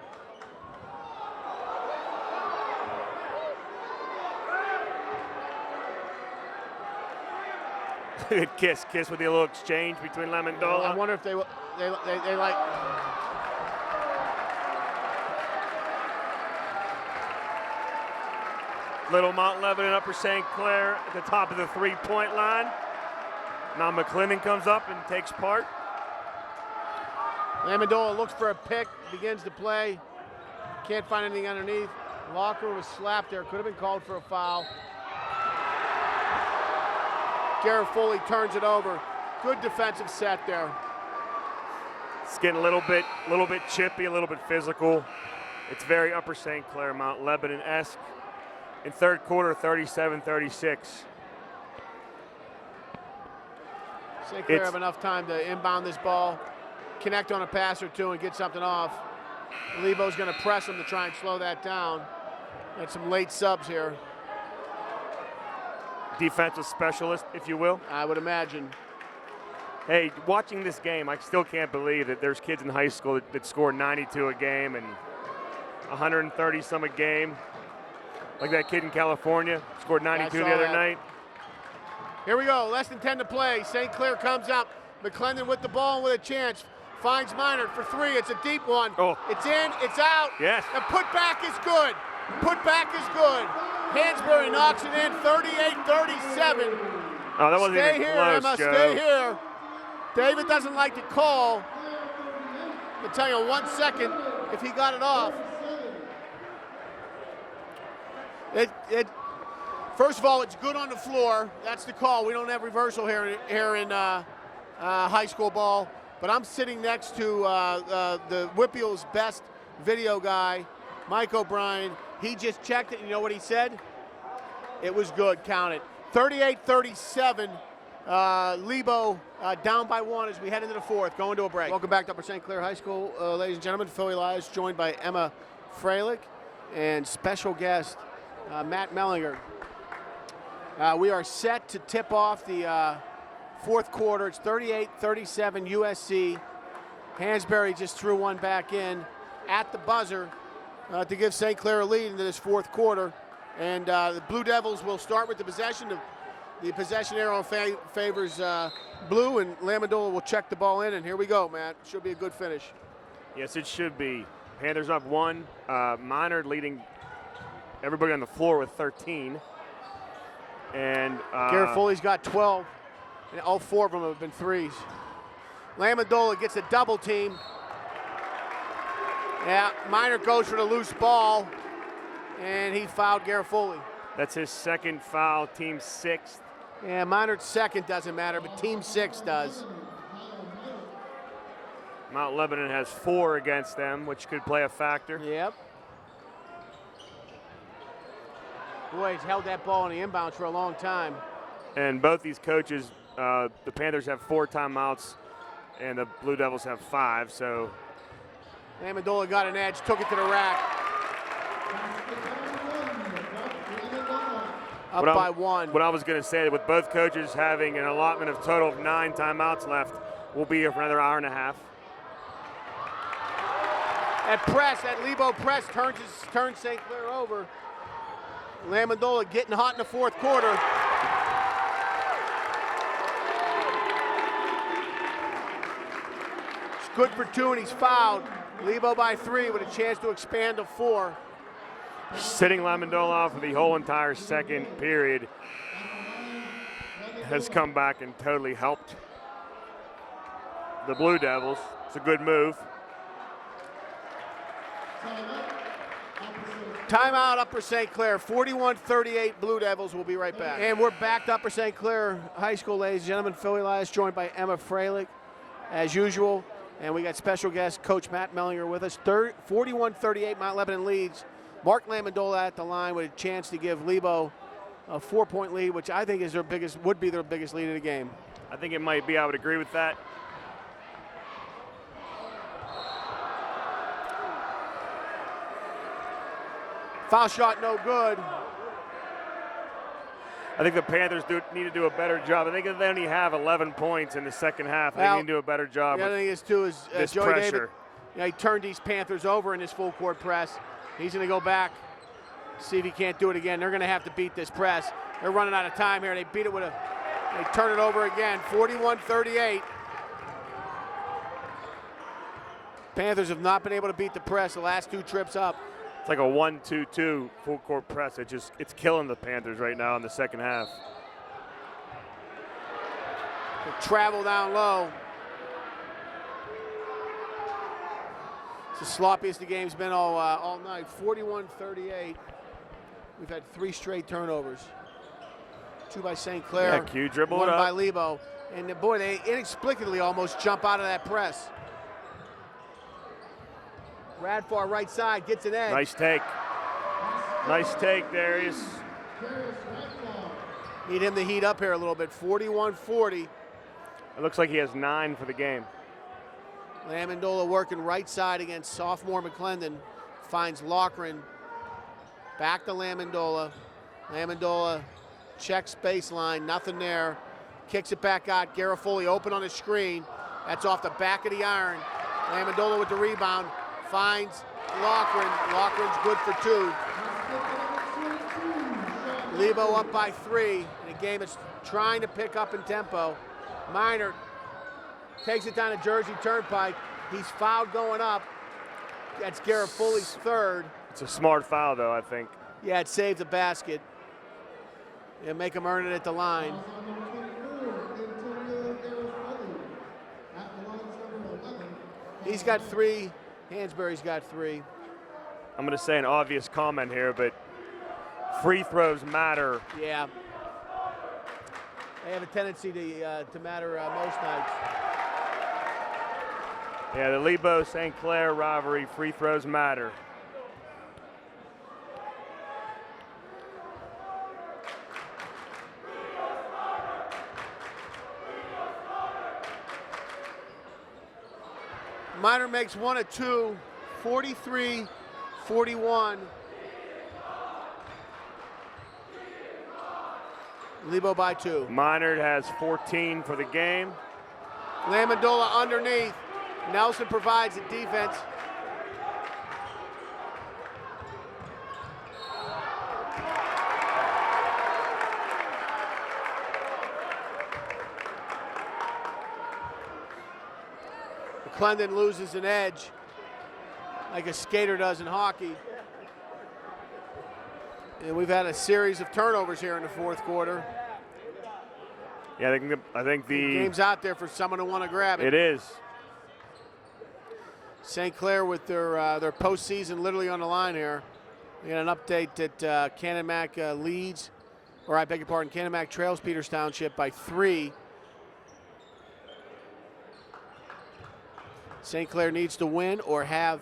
Kiss with the little exchange between Lamandola. I wonder if they like. Little Mount Lebanon, Upper St. Clair at the top of the three-point line. Now McClendon comes up and takes part. Lamandola looks for a pick, begins to play. Can't find anything underneath. Locker was slapped there, could have been called for a foul. Garrett Foley turns it over. Good defensive set there. It's getting a little bit chippy, a little bit physical. It's very Upper St. Clair, Mount Lebanon-esque. In third quarter, 37-36. St. Clair have enough time to inbound this ball, connect on a pass or two, and get something off. Lebo's going to press him to try and slow that down. Had some late subs here. Defensive specialist, if you will. I would imagine. Hey, watching this game, I still can't believe that there's kids in high school that score 92 a game and 130 some a game. Like that kid in California, scored 92 the other night. Here we go, less than 10 to play. St. Clair comes up. McClendon with the ball and with a chance. Finds Minard for three. It's a deep one. Oh. It's in, it's out. Yes. The putback is good. Putback is good. Hansberry knocks it in, 38-37. Oh, that wasn't stay even here, close, Emma, Joe. stay here. David doesn't like to call. I'll tell you 1 second if he got it off. First of all, it's good on the floor. That's the call. We don't have reversal here in high school ball. But I'm sitting next to the Whipple's best video guy, Mike O'Brien. He just checked it, and you know what he said? It was good, count it. 38-37, Lebo down by 1 as we head into the fourth, going to a break. Welcome back to Upper St. Clair High School, ladies and gentlemen. Philly Lives joined by Emma Freilich and special guest Matt Mellinger. We are set to tip off the fourth quarter. It's 38-37 USC. Hansberry just threw one back in at the buzzer to give St. Clair a lead into this fourth quarter. And the Blue Devils will start with the possession. The possession arrow favors blue, and Lamandola will check the ball in. And here we go, Matt. Should be a good finish. Yes, it should be. Panthers up 1. Minard leading everybody on the floor with 13. And Garrett Foley's got 12, and all 4 of them have been threes. Lamandola gets a double team. Yeah, Minard goes for the loose ball, and he fouled Garrett Foley. That's his second foul, team 6th. Yeah, Minard's second doesn't matter, but team 6 does. Mount Lebanon has 4 against them, which could play a factor. Yep. Boy, he's held that ball in the inbounds for a long time. And both these coaches, the Panthers have 4 timeouts, and the Blue Devils have 5, so. Lamandola got an edge, took it to the rack. up by 1. What I was going to say, with both coaches having an allotment of total of 9 timeouts left, we'll be here for another hour and a half. That Lebo press turns St. Clair over. Lamondola getting hot in the fourth quarter. It's good for 2 and he's fouled. Lebo by 3 with a chance to expand to 4. Sitting Lamondola off for the whole entire second period has come back and totally helped the Blue Devils. It's a good move. Timeout, Upper St. Clair, 41-38 Blue Devils. We'll be right back. And we're back to Upper St. Clair High School, ladies and gentlemen. Phil Elias joined by Emma Freilich, as usual. And we got special guest Coach Matt Mellinger with us. 41-38, Mount Lebanon leads. Mark Lamondola at the line with a chance to give Lebo a 4-point lead, which I think is would be their biggest lead of the game. I think it might be. I would agree with that. Foul shot no good. I think the Panthers need to do a better job. I think if they only have 11 points in the second half, they need to do a better job. The other thing is, too, is this Joey pressure. David, he turned these Panthers over in his full court press. He's going to go back, see if he can't do it again. They're going to have to beat this press. They're running out of time here. They beat it they turn it over again, 41-38. Panthers have not been able to beat the press the last 2 trips up. It's like a 1-2-2 full court press. It's killing the Panthers right now in the second half. They travel down low. It's the sloppiest the game's been all night. 41-38. We've had 3 straight turnovers. 2 by St. Clair. Yeah, Q dribbled 1 up. by Lebo. And boy, they inexplicably almost jump out of that press. Radfar right side gets an edge. Nice take. Nice take, Darius. Need him to heat up here a little bit. 41-40. It looks like he has 9 for the game. Lamondola working right side against sophomore McClendon. Finds Loughran. Back to Lamondola. Lamondola checks baseline. Nothing there. Kicks it back out. Garofoli open on the screen. That's off the back of the iron. Lamondola with the rebound. Finds Loughran. Loughran's good for 2. Lebo up by 3 in a game that's trying to pick up in tempo. Minor takes it down to Jersey Turnpike. He's fouled going up. That's Garofoli's 3rd. It's a smart foul, though, I think. Yeah, it saved the basket. Yeah, make him earn it at the line. He's got 3. Hansberry's got 3. I'm going to say an obvious comment here, but free throws matter. Yeah. They have a tendency to matter most nights. Yeah, the Lebo-St. Clair rivalry, free throws matter. Minor makes 1 of 2, 43-41. Lebo by 2. Minard has 14 for the game. Lamondola underneath. Nelson provides the defense. McClendon loses an edge like a skater does in hockey. And we've had a series of turnovers here in the fourth quarter. Yeah, I think the game's out there for someone to want to grab it. It is. St. Clair with their postseason literally on the line here. We got an update that Canamac leads, or I beg your pardon, Canamac trails Peters Township by 3. St. Clair needs to win or have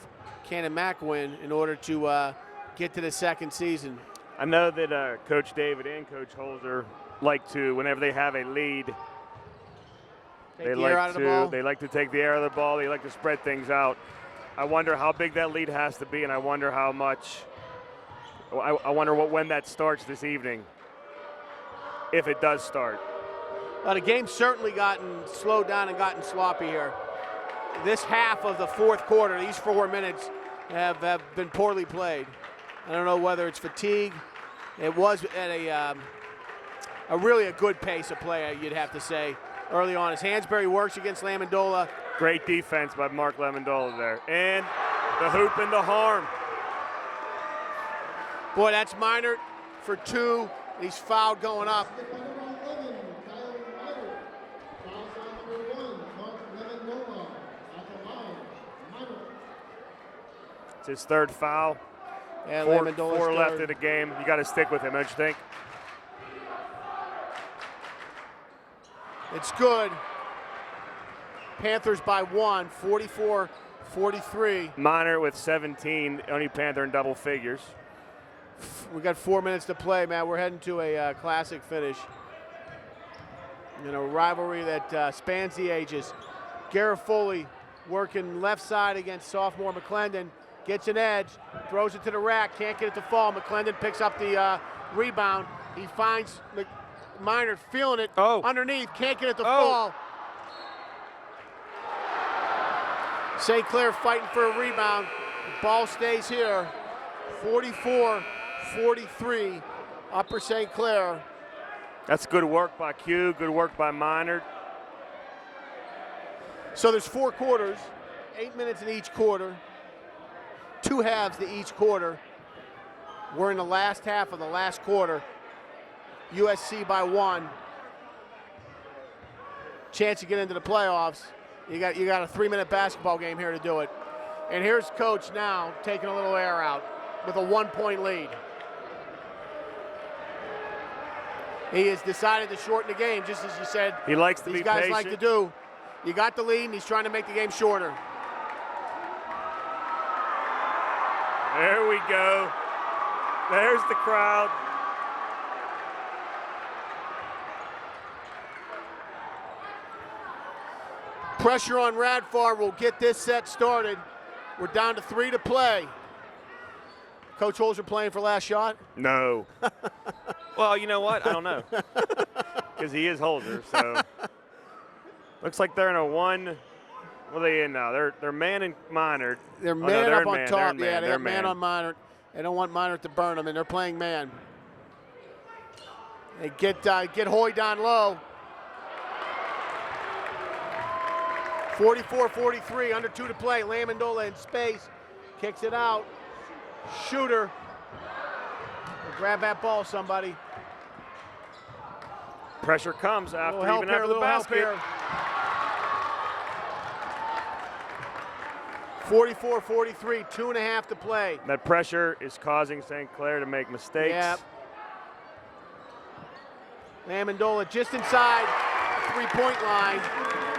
Canamac win in order to get to the second season. I know that Coach David and Coach Holzer like to, whenever they have a lead, they like to take the air out of the ball. They like to spread things out. I wonder how big that lead has to be, and I wonder how much. I wonder when that starts this evening. if it does start. Well, the game's certainly gotten slowed down and gotten sloppy here. This half of the fourth quarter, these 4 minutes, have been poorly played. I don't know whether it's fatigue. It was at a really a good pace of play, you'd have to say, early on. As Hansberry works against Lamandola. Great defense by Mark Lamandola there. And the hoop and the harm. Boy, that's Minert for 2. He's fouled going up. It's his 3rd foul. Yeah, 4 left in the game. You got to stick with him, don't you think? It's good. Panthers by 1, 44-43. Minor with 17, only Panther in double figures. We got 4 minutes to play, man. We're heading to a classic finish. You know, rivalry that spans the ages. Garofoli working left side against sophomore McClendon. Gets an edge, throws it to the rack, can't get it to fall. McClendon picks up the rebound. He finds Minor feeling it underneath, can't get it to fall. St. Clair fighting for a rebound. The ball stays here. 44-43, Upper St. Clair. That's good work by Q, good work by Minor. So there's 4 quarters, 8 minutes in each quarter. 2 halves to each quarter. We're in the last half of the last quarter. USC by 1. Chance to get into the playoffs. You got a 3-minute basketball game here to do it. And here's Coach now taking a little air out with a 1-point lead. He has decided to shorten the game, just as you said. He likes to be patient. These guys like to do. You got the lead, and he's trying to make the game shorter. There we go. There's the crowd. Pressure on Radfar will get this set started. We're down to 3 to play. Coach Holzer playing for last shot? No. Well, you know what? I don't know. Because he is Holzer, so. Looks like they're in a 1. What are they in now? They're man and Minor. They're man up on top. Yeah, they got man on Minor. They don't want Minor to burn them, and they're playing man. They get Hoy down low. 44-43, under 2 to play. Lamandola in space, kicks it out. Shooter. Grab that ball, somebody. Pressure comes after even after the basket. 44-43, 2.5 to play. That pressure is causing St. Clair to make mistakes. Yep. Lamandola just inside the 3-point line.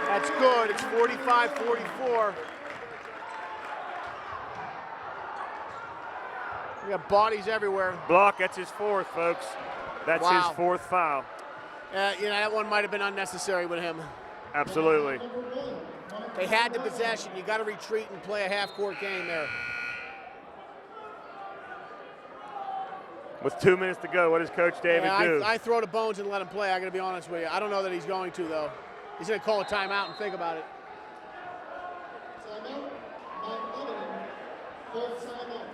That's good. It's 45-44. We got bodies everywhere. Block, that's his 4th, folks. That's his 4th foul. That one might have been unnecessary with him. Absolutely. They had the possession. You got to retreat and play a half-court game there. With 2 minutes to go, what does Coach David do? I throw the bones and let him play. I got to be honest with you. I don't know that he's going to, though. He's going to call a timeout and think about it.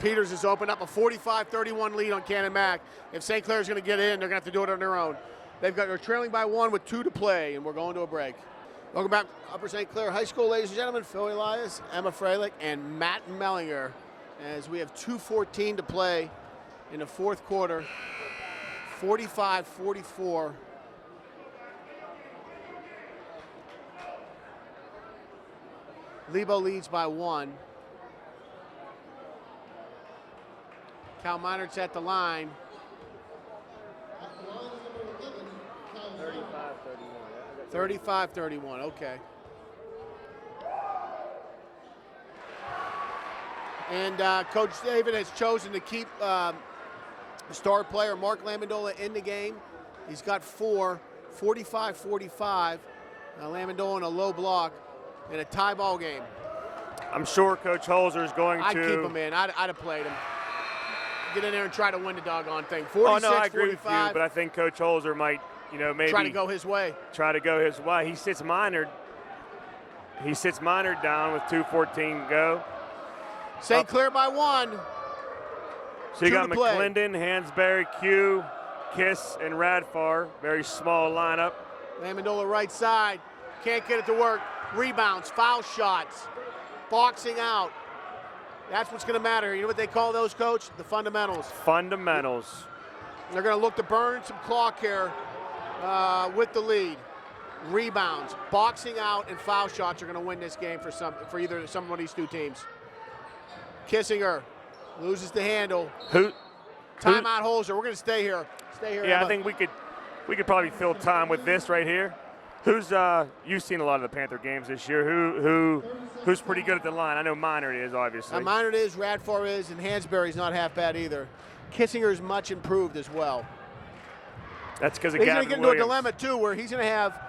Peters has opened up a 45-31 lead on Cannon Mac. If St. Clair's going to get in, they're going to have to do it on their own. They're trailing by 1 with 2 to play, and we're going to a break. Welcome back to Upper St. Clair High School, ladies and gentlemen. Phil Elias, Emma Freilich, and Matt Mellinger, as we have 2:14 to play in the fourth quarter. 45-44. Lebo leads by 1. Cal Minert's at the line. 35-31, okay. And Coach David has chosen to keep star player Mark Lamandola in the game. He's got 4, 45-45. Lamandola in a low block in a tie ball game. I'm sure Coach Holzer is going to. I'd keep him in. I'd have played him. Get in there and try to win the doggone thing. 46-45. Oh, no, I agree with you, but I think Coach Holzer might you know, maybe try to go his way. He sits Minard. He sits Minard down with 2:14 to go. St. Clair by 1. So you 2 got to play. McClendon, Hansberry, Q, Kiss, and Radfar. Very small lineup. Amendola right side. Can't get it to work. Rebounds, foul shots, boxing out. That's what's going to matter. You know what they call those, Coach? The fundamentals. Fundamentals. They're going to look to burn some clock here with the lead. Rebounds, boxing out, and foul shots are going to win this game for either some of these two teams. Kissinger loses the handle. Timeout Holzer. We're going to stay here. Yeah, Emma. I think we could probably fill time with this right here. You've seen a lot of the Panther games this year. Who's pretty good at the line? I know Minard is, obviously. Minard is, Radfar is, and Hansberry's not half bad either. Kissinger is much improved as well. That's because of He's Gavin going to get into a Williams. dilemma too, where he's going to have,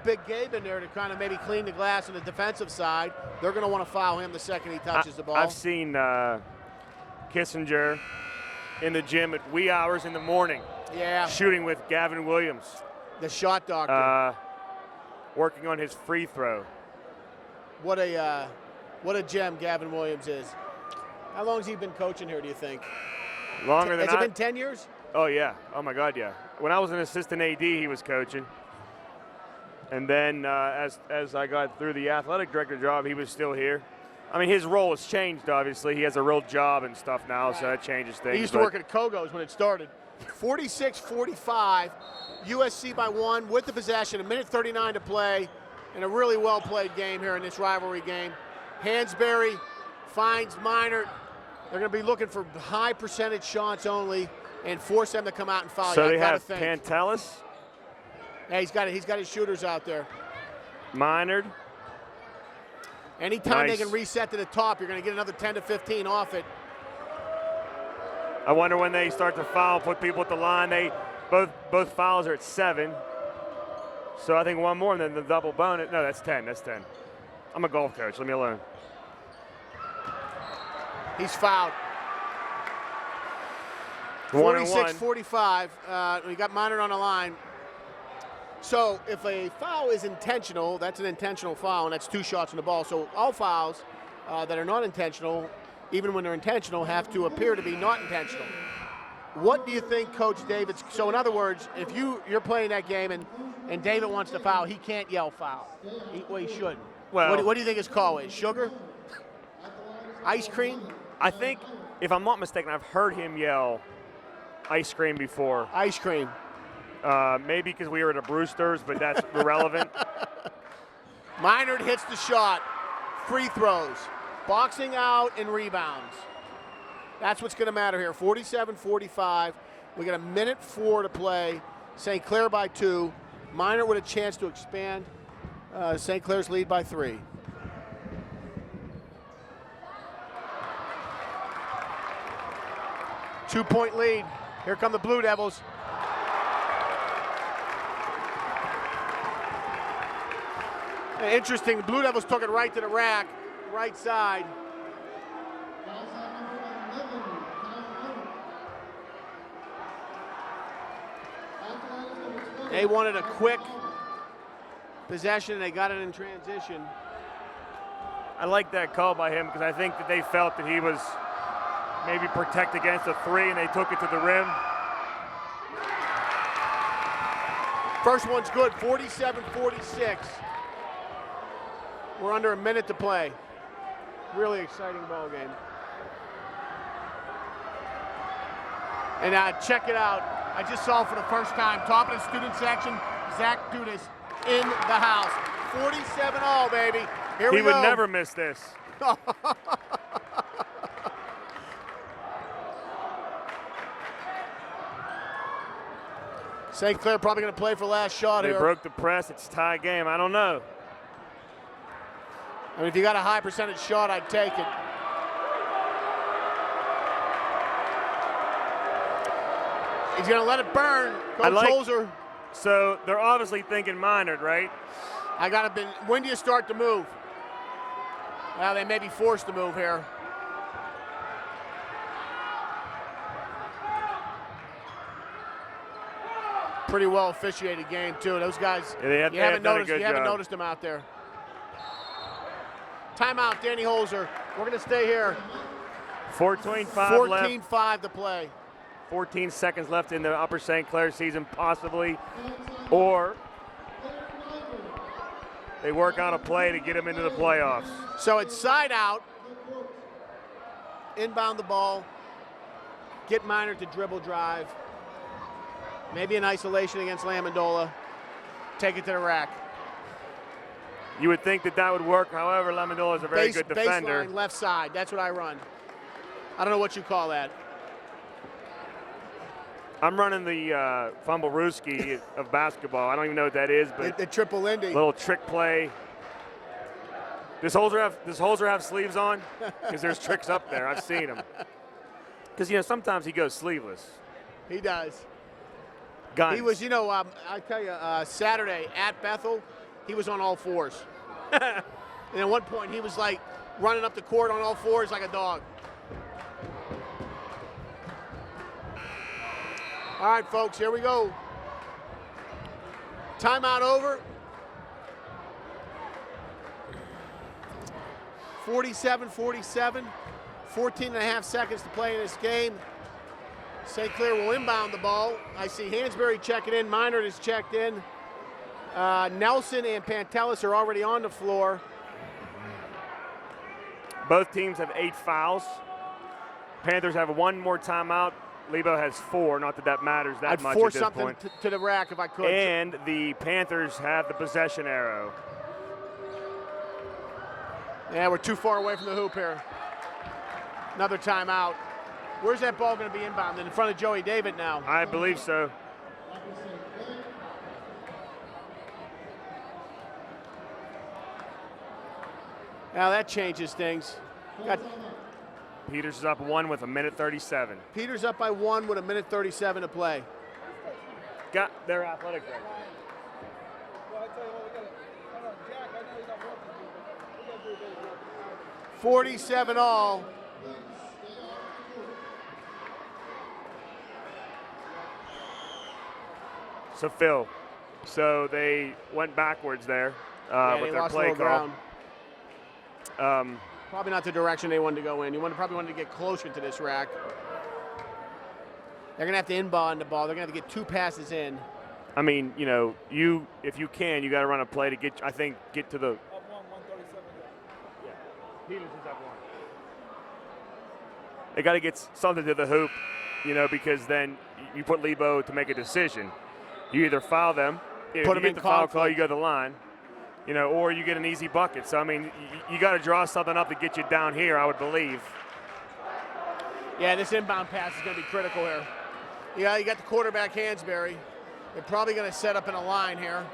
Big Gabe in there to kind of maybe clean the glass on the defensive side. They're going to want to foul him the second he touches the ball. I've seen Kissinger in the gym at wee hours in the morning. Yeah. Shooting with Gavin Williams. The shot doctor. Working on his free throw. What a gem Gavin Williams is. How long has he been coaching here, do you think? Longer than Has it been 10 years? Oh, yeah. Oh, my God, yeah. When I was an assistant AD, he was coaching. And then as I got through the athletic director job, he was still here. I mean, his role has changed, obviously. He has a real job and stuff now, so that changes things. He used to work at Kogo's when it started. 46-45, USC by 1 with the possession, 1:39 to play, and a really well-played game here in this rivalry game. Hansberry finds Minard. They're going to be looking for high percentage shots only and force them to come out and foul. So they have Pantelis. Yeah, he's got his shooters out there. Minard. Anytime Nice. they can reset to the top, you're going to get another 10 to 15 off it. I wonder when they start to foul, put people at the line. Both fouls are at 7. So I think one more and then the double bonus. No, that's 10. That's 10. I'm a golf coach. Leave me alone. He's fouled. 46-45. We got Minard on the line. So if a foul is intentional, that's an intentional foul, and that's 2 shots on the ball. So all fouls that are not intentional, even when they're intentional, have to appear to be not intentional. What do you think Coach David's – so in other words, if you're playing that game and David wants to foul, he can't yell foul. He shouldn't. Well, what do you think his call is? Sugar? Ice cream? I think, if I'm not mistaken, I've heard him yell ice cream before. Ice cream. Maybe because we were at a Brewster's, but that's irrelevant. Minard hits the shot. Free throws. Boxing out and rebounds. That's what's going to matter here. 47-45. We got 1:04 to play. St. Clair by 2. Minard with a chance to expand St. Clair's lead by 3. Two-point lead. Here come the Blue Devils. Interesting, the Blue Devils took it right to the rack, right side. They wanted a quick possession, and they got it in transition. I like that call by him because I think that they felt that he was maybe protect against a 3, and they took it to the rim. First one's good, 47-46. We're under a minute to play. Really exciting ball game. And check it out. I just saw for the first time, top of the student section, Zach Dudas in the house. 47-all, baby. Here we go. He would never miss this. St. Clair probably going to play for last shot here. They broke the press. It's a tie game. I don't know. I mean, if you got a high percentage shot, I'd take it. He's going to let it burn. Coach Holzer. So they're obviously thinking Minard, right? When do you start to move? Well, they may be forced to move here. Pretty well officiated game too. Those guys, Yeah, they have done a good you haven't job. noticed them out there. Timeout, Danny Holzer. We're going to stay here. 14-5 left. 14-5 to play. 14 seconds left in the Upper St. Clair season, possibly, or they work on a play to get them into the playoffs. So it's side out. Inbound the ball. Get Minor to dribble drive. Maybe in isolation against Lamandola. Take it to the rack. You would think that that would work. However, Lamandola is a very good defender. Baseline left side. That's what I run. I don't know what you call that. I'm running the Fumblerooski of basketball. I don't even know what that is, but The triple Indy. little trick play. Does Holzer have sleeves on? Because there's tricks up there. I've seen them. Because, you know, sometimes he goes sleeveless. He does. Guns. He was, you know, I tell you, Saturday at Bethel, he was on all fours. And at one point, he was like running up the court on all fours like a dog. All right, folks, here we go. Timeout over. 47-47. 14 and a half seconds to play in this game. St. Clair will inbound the ball. I see Hansberry checking in. Minard is checked in. Nelson and Pantelis are already on the floor. Both teams have 8 fouls. Panthers have one more timeout. Lebo has 4. Not that that matters that I'd much force at this something point. to the rack if I could. And the Panthers have the possession arrow. Yeah, we're too far away from the hoop here. Another timeout. Where's that ball going to be inbounded? In front of Joey David now. I believe so. Now that changes things. Got Peters is up 1 with 1:37. Peters up by 1 with 1:37 to play. Got their athletic director. 47 all. So Phil, so they went backwards there Yeah, with they their lost a play little call. ground. Probably not the direction they wanted to go in. Probably wanted to get closer to this rack. They're going to have to inbound the ball. They're going to have to get 2 passes in. I mean, you know, if you can, you got to run a play to get to the. Up 137. Yeah, Peters is up 1. They got to get something to the hoop, you know, because then you put Lebo to make a decision. You either foul them, if Put you them get in the foul call, conflict. you go to the line, you know, or you get an easy bucket. So I mean, you got to draw something up to get you down here, I would believe. Yeah, this inbound pass is going to be critical here. Yeah, you got the quarterback, Hansberry. They're probably going to set up in a line here.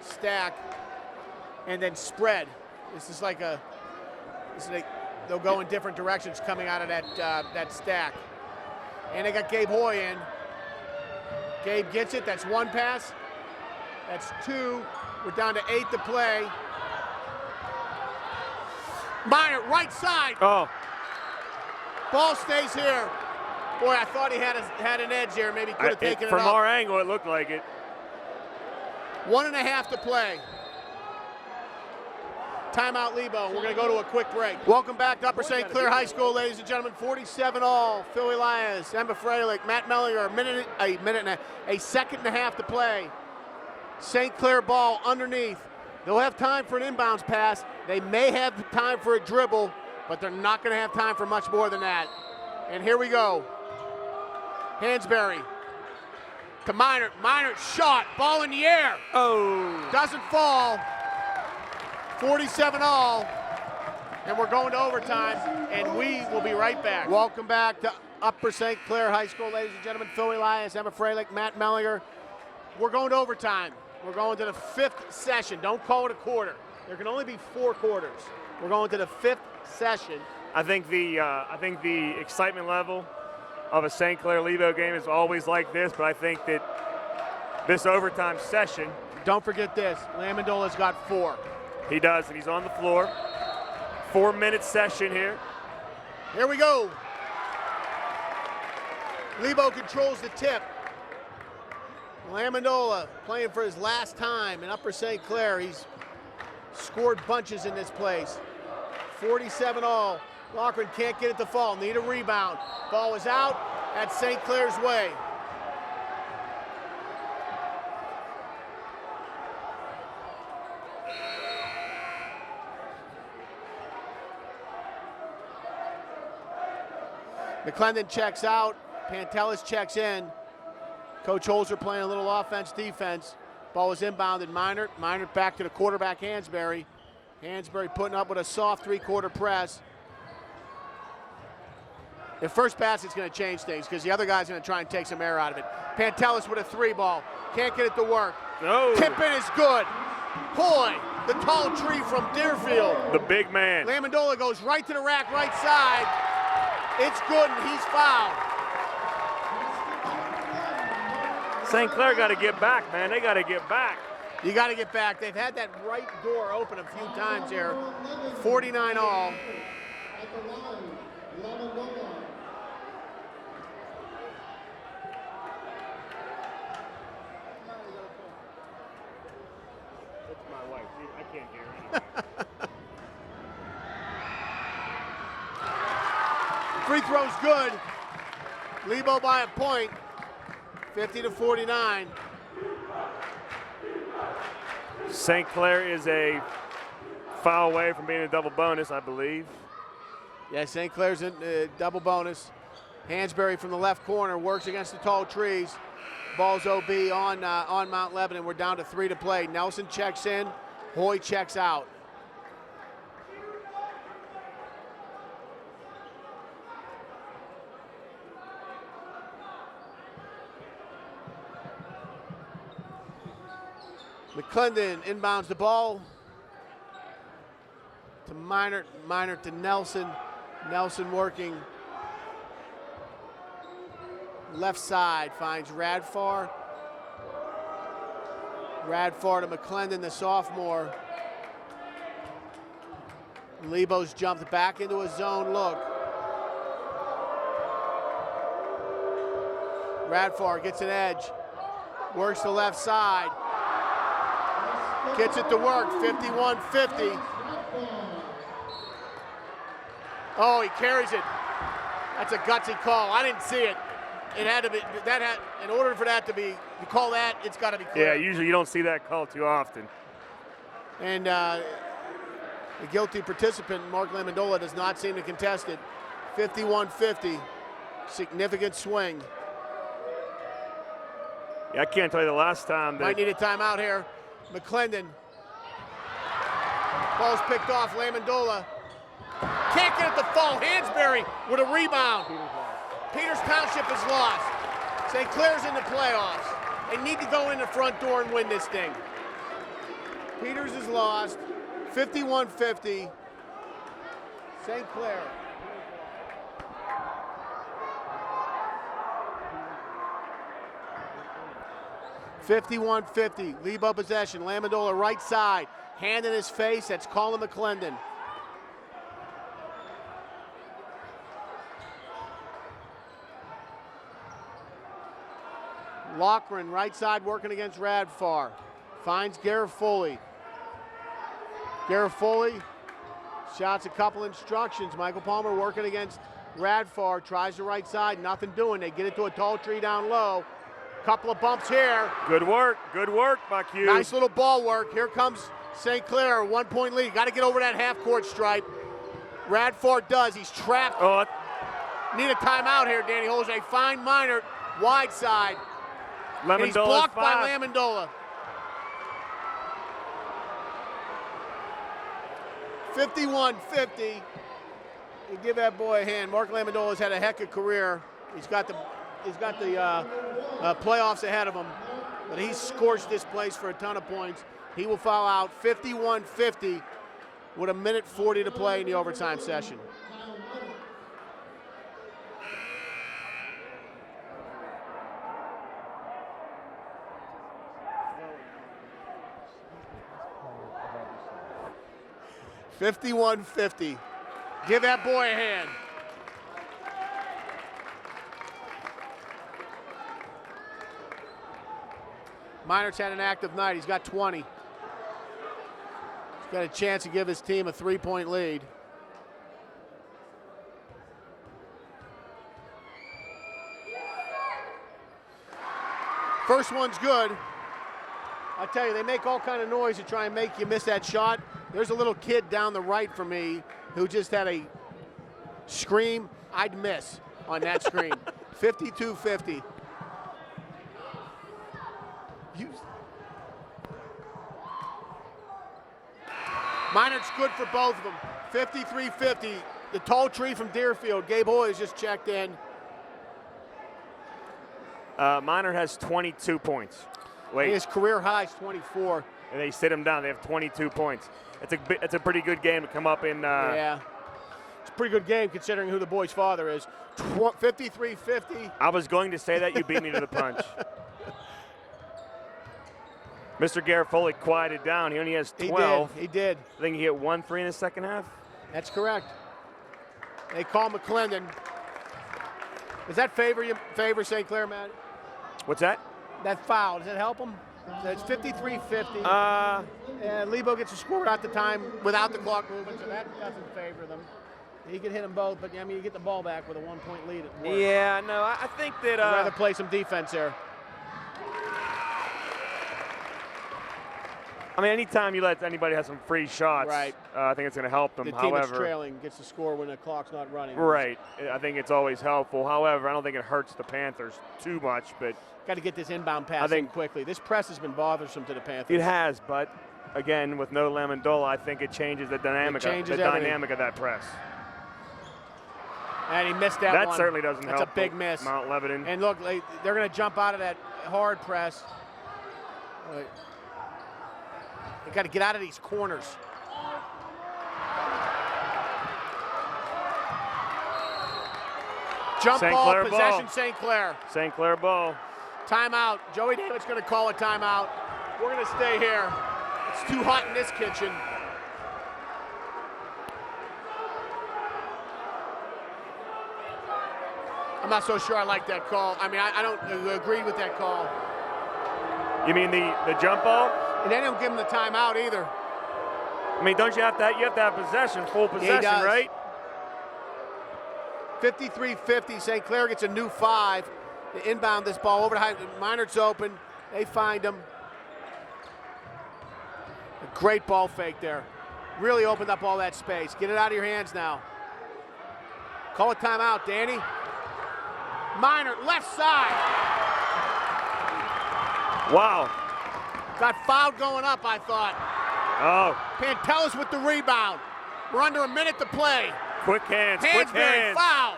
Stack. And then spread. They'll go in different directions coming out of that stack. And they got Gabe Hoy in. Gabe gets it. That's 1 pass. That's 2. We're down to 8 to play. Minor, right side. Oh, Ball stays here. Boy, I thought he had an edge there. Maybe could have taken it from up. our angle, it looked like it. 1.5 to play. Timeout, Lebo. We're going to go to a quick break. Welcome back to Upper St. Clair High School, ladies and gentlemen. 47 all. Phil Elias, Emma Freilich, Matt Mellinger. A second and a half to play. St. Clair ball underneath. They'll have time for an inbounds pass. They may have time for a dribble, but they're not going to have time for much more than that. And here we go. Hansberry to Minor. Minor shot. Ball in the air. Oh. Doesn't fall. 47 all. And we're going to overtime. And we will be right back. Welcome back to Upper St. Clair High School, ladies and gentlemen. Phil Elias, Emma Freilich, Matt Mellinger. We're going to overtime. We're going to the 5th session. Don't call it a quarter. There can only be 4 quarters. We're going to the 5th session. I think the excitement level of a St. Clair Lebo game is always like this, but I think that this overtime session. Don't forget this. Lamandola's got 4. He does, and he's on the floor. 4-minute session here. Here we go. Lebo controls the tip. Lamondola playing for his last time in Upper St. Clair. He's scored bunches in this place. 47 all. Loughran can't get it to fall. Need a rebound. Ball was out. That's St. Clair's way. McClendon checks out. Pantelis checks in. Coach Holzer playing a little offense, defense. Ball was inbounded. Minert. Minert back to the quarterback, Hansberry. Hansberry putting up with a soft three-quarter press. The first basket is going to change things because the other guy's going to try and take some air out of it. Pantelis with a three ball. Can't get it to work. No. Tip in is good. Boy, the tall tree from Deerfield. The big man. Lamondola goes right to the rack, right side. It's good, and he's fouled. St. Clair got to get back, man. They got to get back. You got to get back. They've had that right door open a few times here. 49 all. At the line, Lamondola. That's my wife. I can't hear anything. Free throw's good. Lebo by a point. 50-49. St. Clair is a foul away from being a double bonus, I believe. Yeah, St. Clair's in double bonus. Hansberry from the left corner works against the tall trees. Ball's OB on Mount Lebanon. We're down to 3 to play. Nelson checks in. Hoy checks out. McClendon inbounds the ball to Minert. Minert to Nelson. Nelson working left side, finds Radfar. Radfar to McClendon, the sophomore. Lebo's jumped back into a zone look. Radfar gets an edge, works the left side. Gets it to work, 51-50. Oh, he carries it. That's a gutsy call. I didn't see it. It had to be, in order for that to be, you call that, it's got to be clear. Yeah, usually you don't see that call too often. And the guilty participant, Mark Lamondola, does not seem to contest it. 51-50, significant swing. Yeah, I can't tell you the last time that. Might need a timeout here. McClendon. Ball's picked off. Lamondola. Can't get it to fall. Hansberry with a rebound. Peters Township is lost. St. Clair's in the playoffs. They need to go in the front door and win this thing. Peters is lost. 51-50. St. Clair. (51-50). Lebo possession. Lamondola right side. Hand in his face. That's Colin McClendon. Loughran right side working against Radfar. Finds Garofoli. Garofoli shots a couple instructions. Michael Palmer working against Radfar. Tries the right side. Nothing doing. They get it to a tall tree down low. Couple of bumps here. Good work by Q. Nice little ball work. Here comes St. Clair, 1 point lead. Got to get over that half court stripe. Radford does. He's trapped. Oh, Need a timeout here, Danny Jose. Fine Minor, wide side. And he's blocked by Lamondola. 51-50. You give that boy a hand. Mark Lamondola's had a heck of a career. He's got the playoffs ahead of him, but he's scorched this place for a ton of points. He will foul out 51-50 with 1:40 to play in the overtime session. (51-50). Give that boy a hand. Minor's had an active night. He's got 20. He's got a chance to give his team a 3-point lead. First one's good. I tell you, they make all kind of noise to try and make you miss that shot. There's a little kid down the right from me who just had a scream I'd miss on that screen. 52-50. Minor's good for both of them. 53-50. The tall tree from Deerfield. Gabe Hoy has just checked in. Minor has 22 points. Wait. His career high is 24. And they sit him down. They have 22 points. It's a pretty good game to come up in. Yeah. It's a pretty good game considering who the boy's father is. 53-50. I was going to say that. You beat me to the punch. Mr. Garofoli quieted down. He only has 12. He did. I think he hit 1 3 in the second half. That's correct. They call McClendon. Does that favor St. Clair, Matt? What's that? That foul, does that help him? It's 53-50. Lebo gets a score at the time without the clock moving, so that doesn't favor them. He can hit them both, but I mean, you get the ball back with a 1-point lead at work. Yeah, no, I think that. I'd rather play some defense there. I mean, anytime you let anybody have some free shots, right. I think it's going to help them. The team However, that's trailing gets the score when the clock's not running. Right. I think it's always helpful. However, I don't think it hurts the Panthers too much. But got to get this inbound pass in quickly. This press has been bothersome to the Panthers. It has, but again, with no Lamondola, I think it changes the dynamic. Dynamic of that press. And he missed that one. That certainly doesn't help. That's a big miss. Mount Lebanon. And look, they're going to jump out of that hard press. They got to get out of these corners. Jump ball, possession, St. Clair. St. Clair ball. Timeout. Joey David's going to call a timeout. We're going to stay here. It's too hot in this kitchen. I'm not so sure I like that call. I mean, I don't agree with that call. You mean the jump ball? And they don't give him the timeout either. I mean, don't you have to have possession, full possession, right? 53-50. St. Clair gets a new 5. They inbound this ball over to high. Minor's open. They find him. A great ball fake there. Really opened up all that space. Get it out of your hands now. Call a timeout, Danny. Minor, left side. Wow. Got fouled going up, I thought. Oh. Pantelis with the rebound. We're under a minute to play. Quick hands, Hansberry, quick hands. Foul.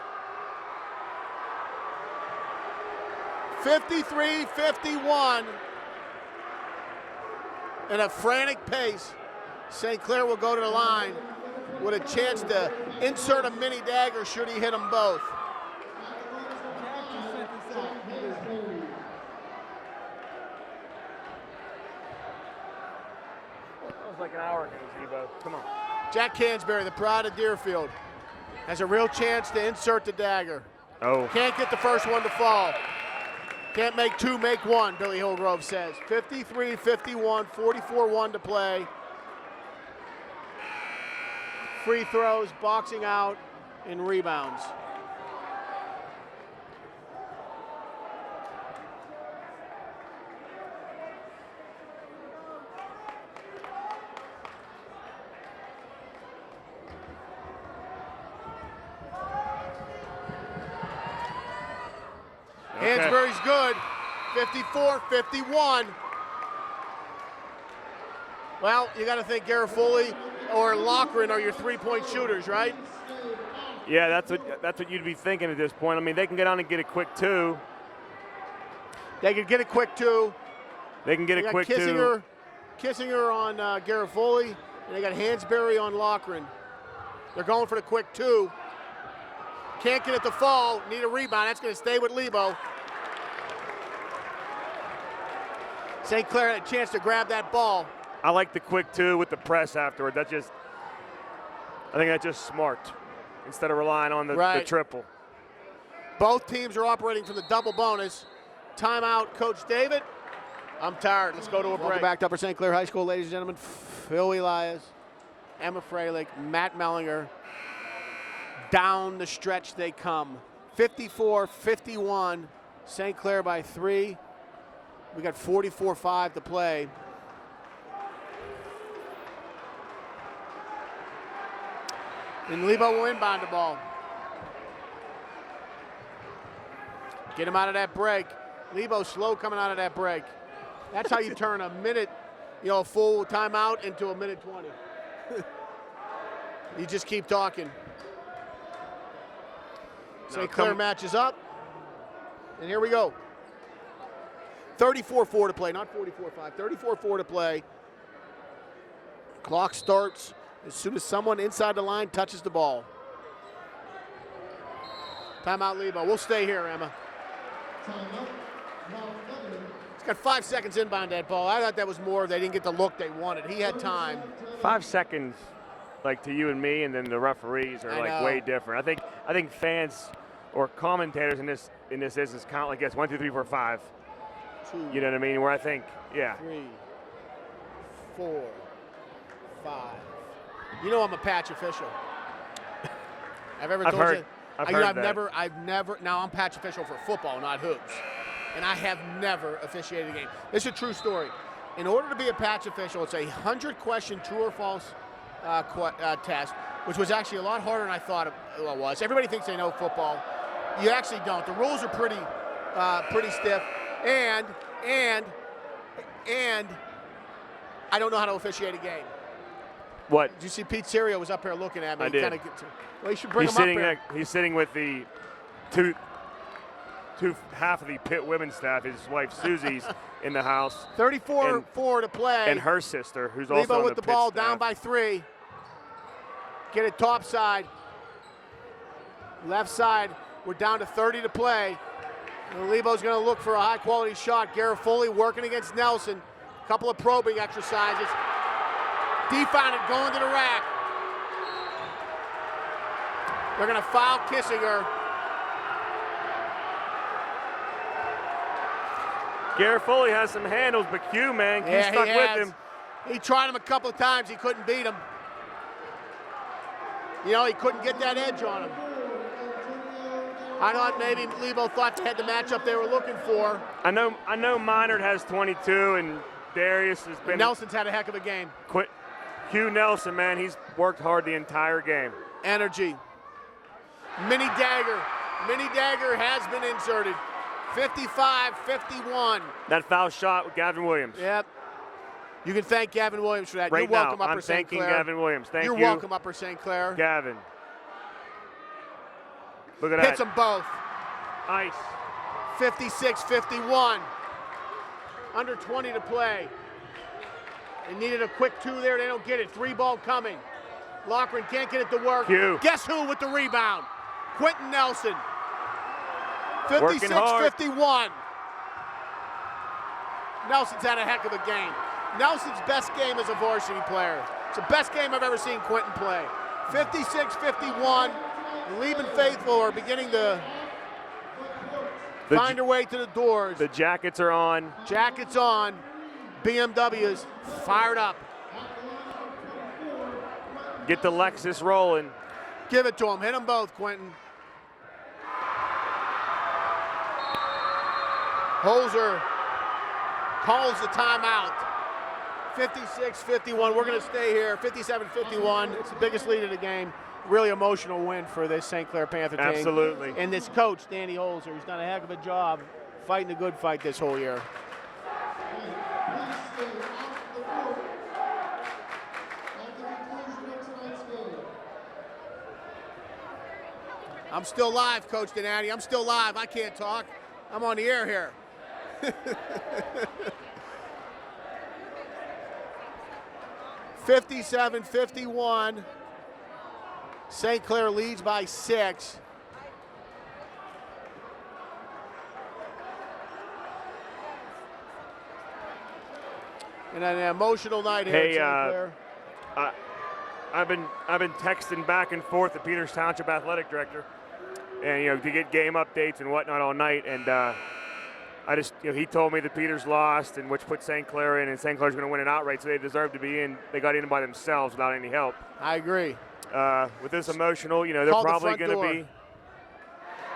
53-51. In a frantic pace, St. Clair will go to the line with a chance to insert a mini dagger should he hit them both. Like an hour ago, Zebo. Come on. Jack Hansberry, the pride of Deerfield, has a real chance to insert the dagger. Oh. Can't get the first one to fall. Can't make 2, make 1, Billy Hillgrove says. 53-51, 44-1 to play. Free throws, boxing out, and rebounds. Hansberry's good, 54-51. Well, you got to think Garofoli or Loughran are your 3-point shooters, right? Yeah, that's what you'd be thinking at this point. I mean, they can get on and get a quick 2. They can get a quick 2. They can get a quick 2. Kissinger on Garofoli, and they got Hansberry on Loughran. They're going for the quick 2. Can't get it to fall, need a rebound. That's going to stay with Lebo. St. Clair had a chance to grab that ball. I like the quick 2 with the press afterward. I think that's just smart instead of relying on the triple. Both teams are operating from the double bonus. Timeout, Coach David. I'm tired. Let's go to a break. Welcome back to Upper St. Clair High School, ladies and gentlemen. Phil Elias, Emma Freilich, Matt Mellinger. Down the stretch they come. 54-51. St. Clair by 3. We got 44-5 to play. And Lebo will inbound the ball. Get him out of that break. Lebo slow coming out of that break. That's how you turn a minute, full timeout into a minute 20. You just keep talking. St. Clair matches up. And here we go. 34-4 to play, not 44-5. 34-4 to play. Clock starts as soon as someone inside the line touches the ball. Timeout, Lebo. We'll stay here, Emma. He's got 5 seconds inbound that ball. I thought that was more. They didn't get the look they wanted. He had time. 5 seconds, like to you and me, and then the referees are like way different. I think fans or commentators in this instance count like this: 1, 2, 3, 4, 5. 2. You know what I mean? Where I think, 3, 4, 5. You know I'm a patch official. I've told you. I've heard that. I've never. Now I'm patch official for football, not hoops, and I have never officiated a game. This is a true story. In order to be a patch official, it's a 100-question true or false test, which was actually a lot harder than I thought it was. Everybody thinks they know football. You actually don't. The rules are pretty stiff, and I don't know how to officiate a game. What? Did you see Pete Serio was up here looking at me? I did. Well, you should bring him up here. He's sitting with the half of the Pitt women's staff. His wife Susie's in the house. 34-4 to play. And her sister, who's also Lebo on with the the ball, Pitt staff. down by 3. Get it top side. Left side. We're down to 30 to play. And Lebo's going to look for a high-quality shot. Garofoli working against Nelson. A couple of probing exercises. Defund it, going to the rack. They're going to foul Kissinger. Garofoli has some handles, but Q, man, Q's Yeah, stuck with him. He tried him a couple of times. He couldn't beat him. He couldn't get that edge on him. I thought maybe Lebo thought they had the matchup they were looking for. I know Minard has 22, and Darius has been. Nelson's had a heck of a game. Q Nelson, man, he's worked hard the entire game. Energy. Mini dagger has been inserted. 55-51. That foul shot with Gavin Williams. Yep. You can thank Gavin Williams for that. Right You're welcome, now, Upper I'm St. thanking Clair. Gavin Williams. Thank you. You're welcome, Upper St. Clair. Gavin. Look at that. Hits them both. Nice. 56-51. Under 20 to play. They needed a quick 2 there. They don't get it. 3 ball coming. Loughran can't get it to work. Q. Guess who with the rebound? Quentin Nelson. 56-51. Nelson's had a heck of a game. Nelson's best game as a varsity player. It's the best game I've ever seen Quentin play. 56-51. Lieben faithful are beginning to find their way to the doors. The jackets are on. Jackets on. BMW's fired up. Get the Lexus rolling. Give it to him. Hit them both, Quentin. Holzer calls the timeout. 56-51. We're going to stay here. 57-51. It's the biggest lead of the game. Really emotional win for this St. Clair Panther team. Absolutely. And this coach, Danny Holzer, he's done a heck of a job fighting a good fight this whole year. I'm still live, Coach Donati. I'm still live. I can't talk. I'm on the air here. (57-51). St. Clair leads by 6. And an emotional night here at St. Clair. I've been texting back and forth the Peters Township Athletic Director, and to get game updates and whatnot all night. And he told me that Peters lost, and which put St. Clair in, and St. Clair's going to win it outright, so they deserve to be in. They got in by themselves without any help. I agree. With this emotional, they're Call the probably front going to door. be.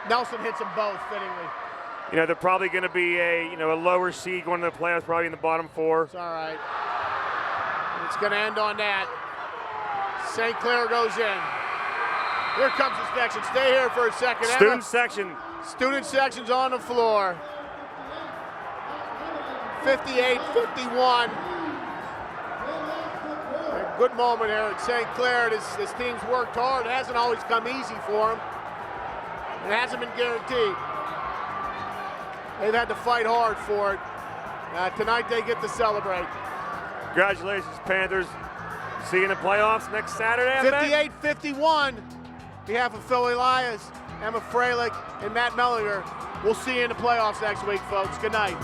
Nelson hits them both fittingly. They're probably going to be a lower seed going to the playoffs, probably in the bottom 4. It's all right. It's going to end on that. St. Clair goes in. Here comes the section. Stay here for a second. Student section. Student section's on the floor. 58-51. A good moment here at St. Clair. This team's worked hard. It hasn't always come easy for them. It hasn't been guaranteed. They've had to fight hard for it. Tonight they get to celebrate. Congratulations, Panthers. See you in the playoffs next Saturday. 58-51. On behalf of Phil Elias, Emma Freilich, and Matt Mellinger. We'll see you in the playoffs next week, folks. Good night.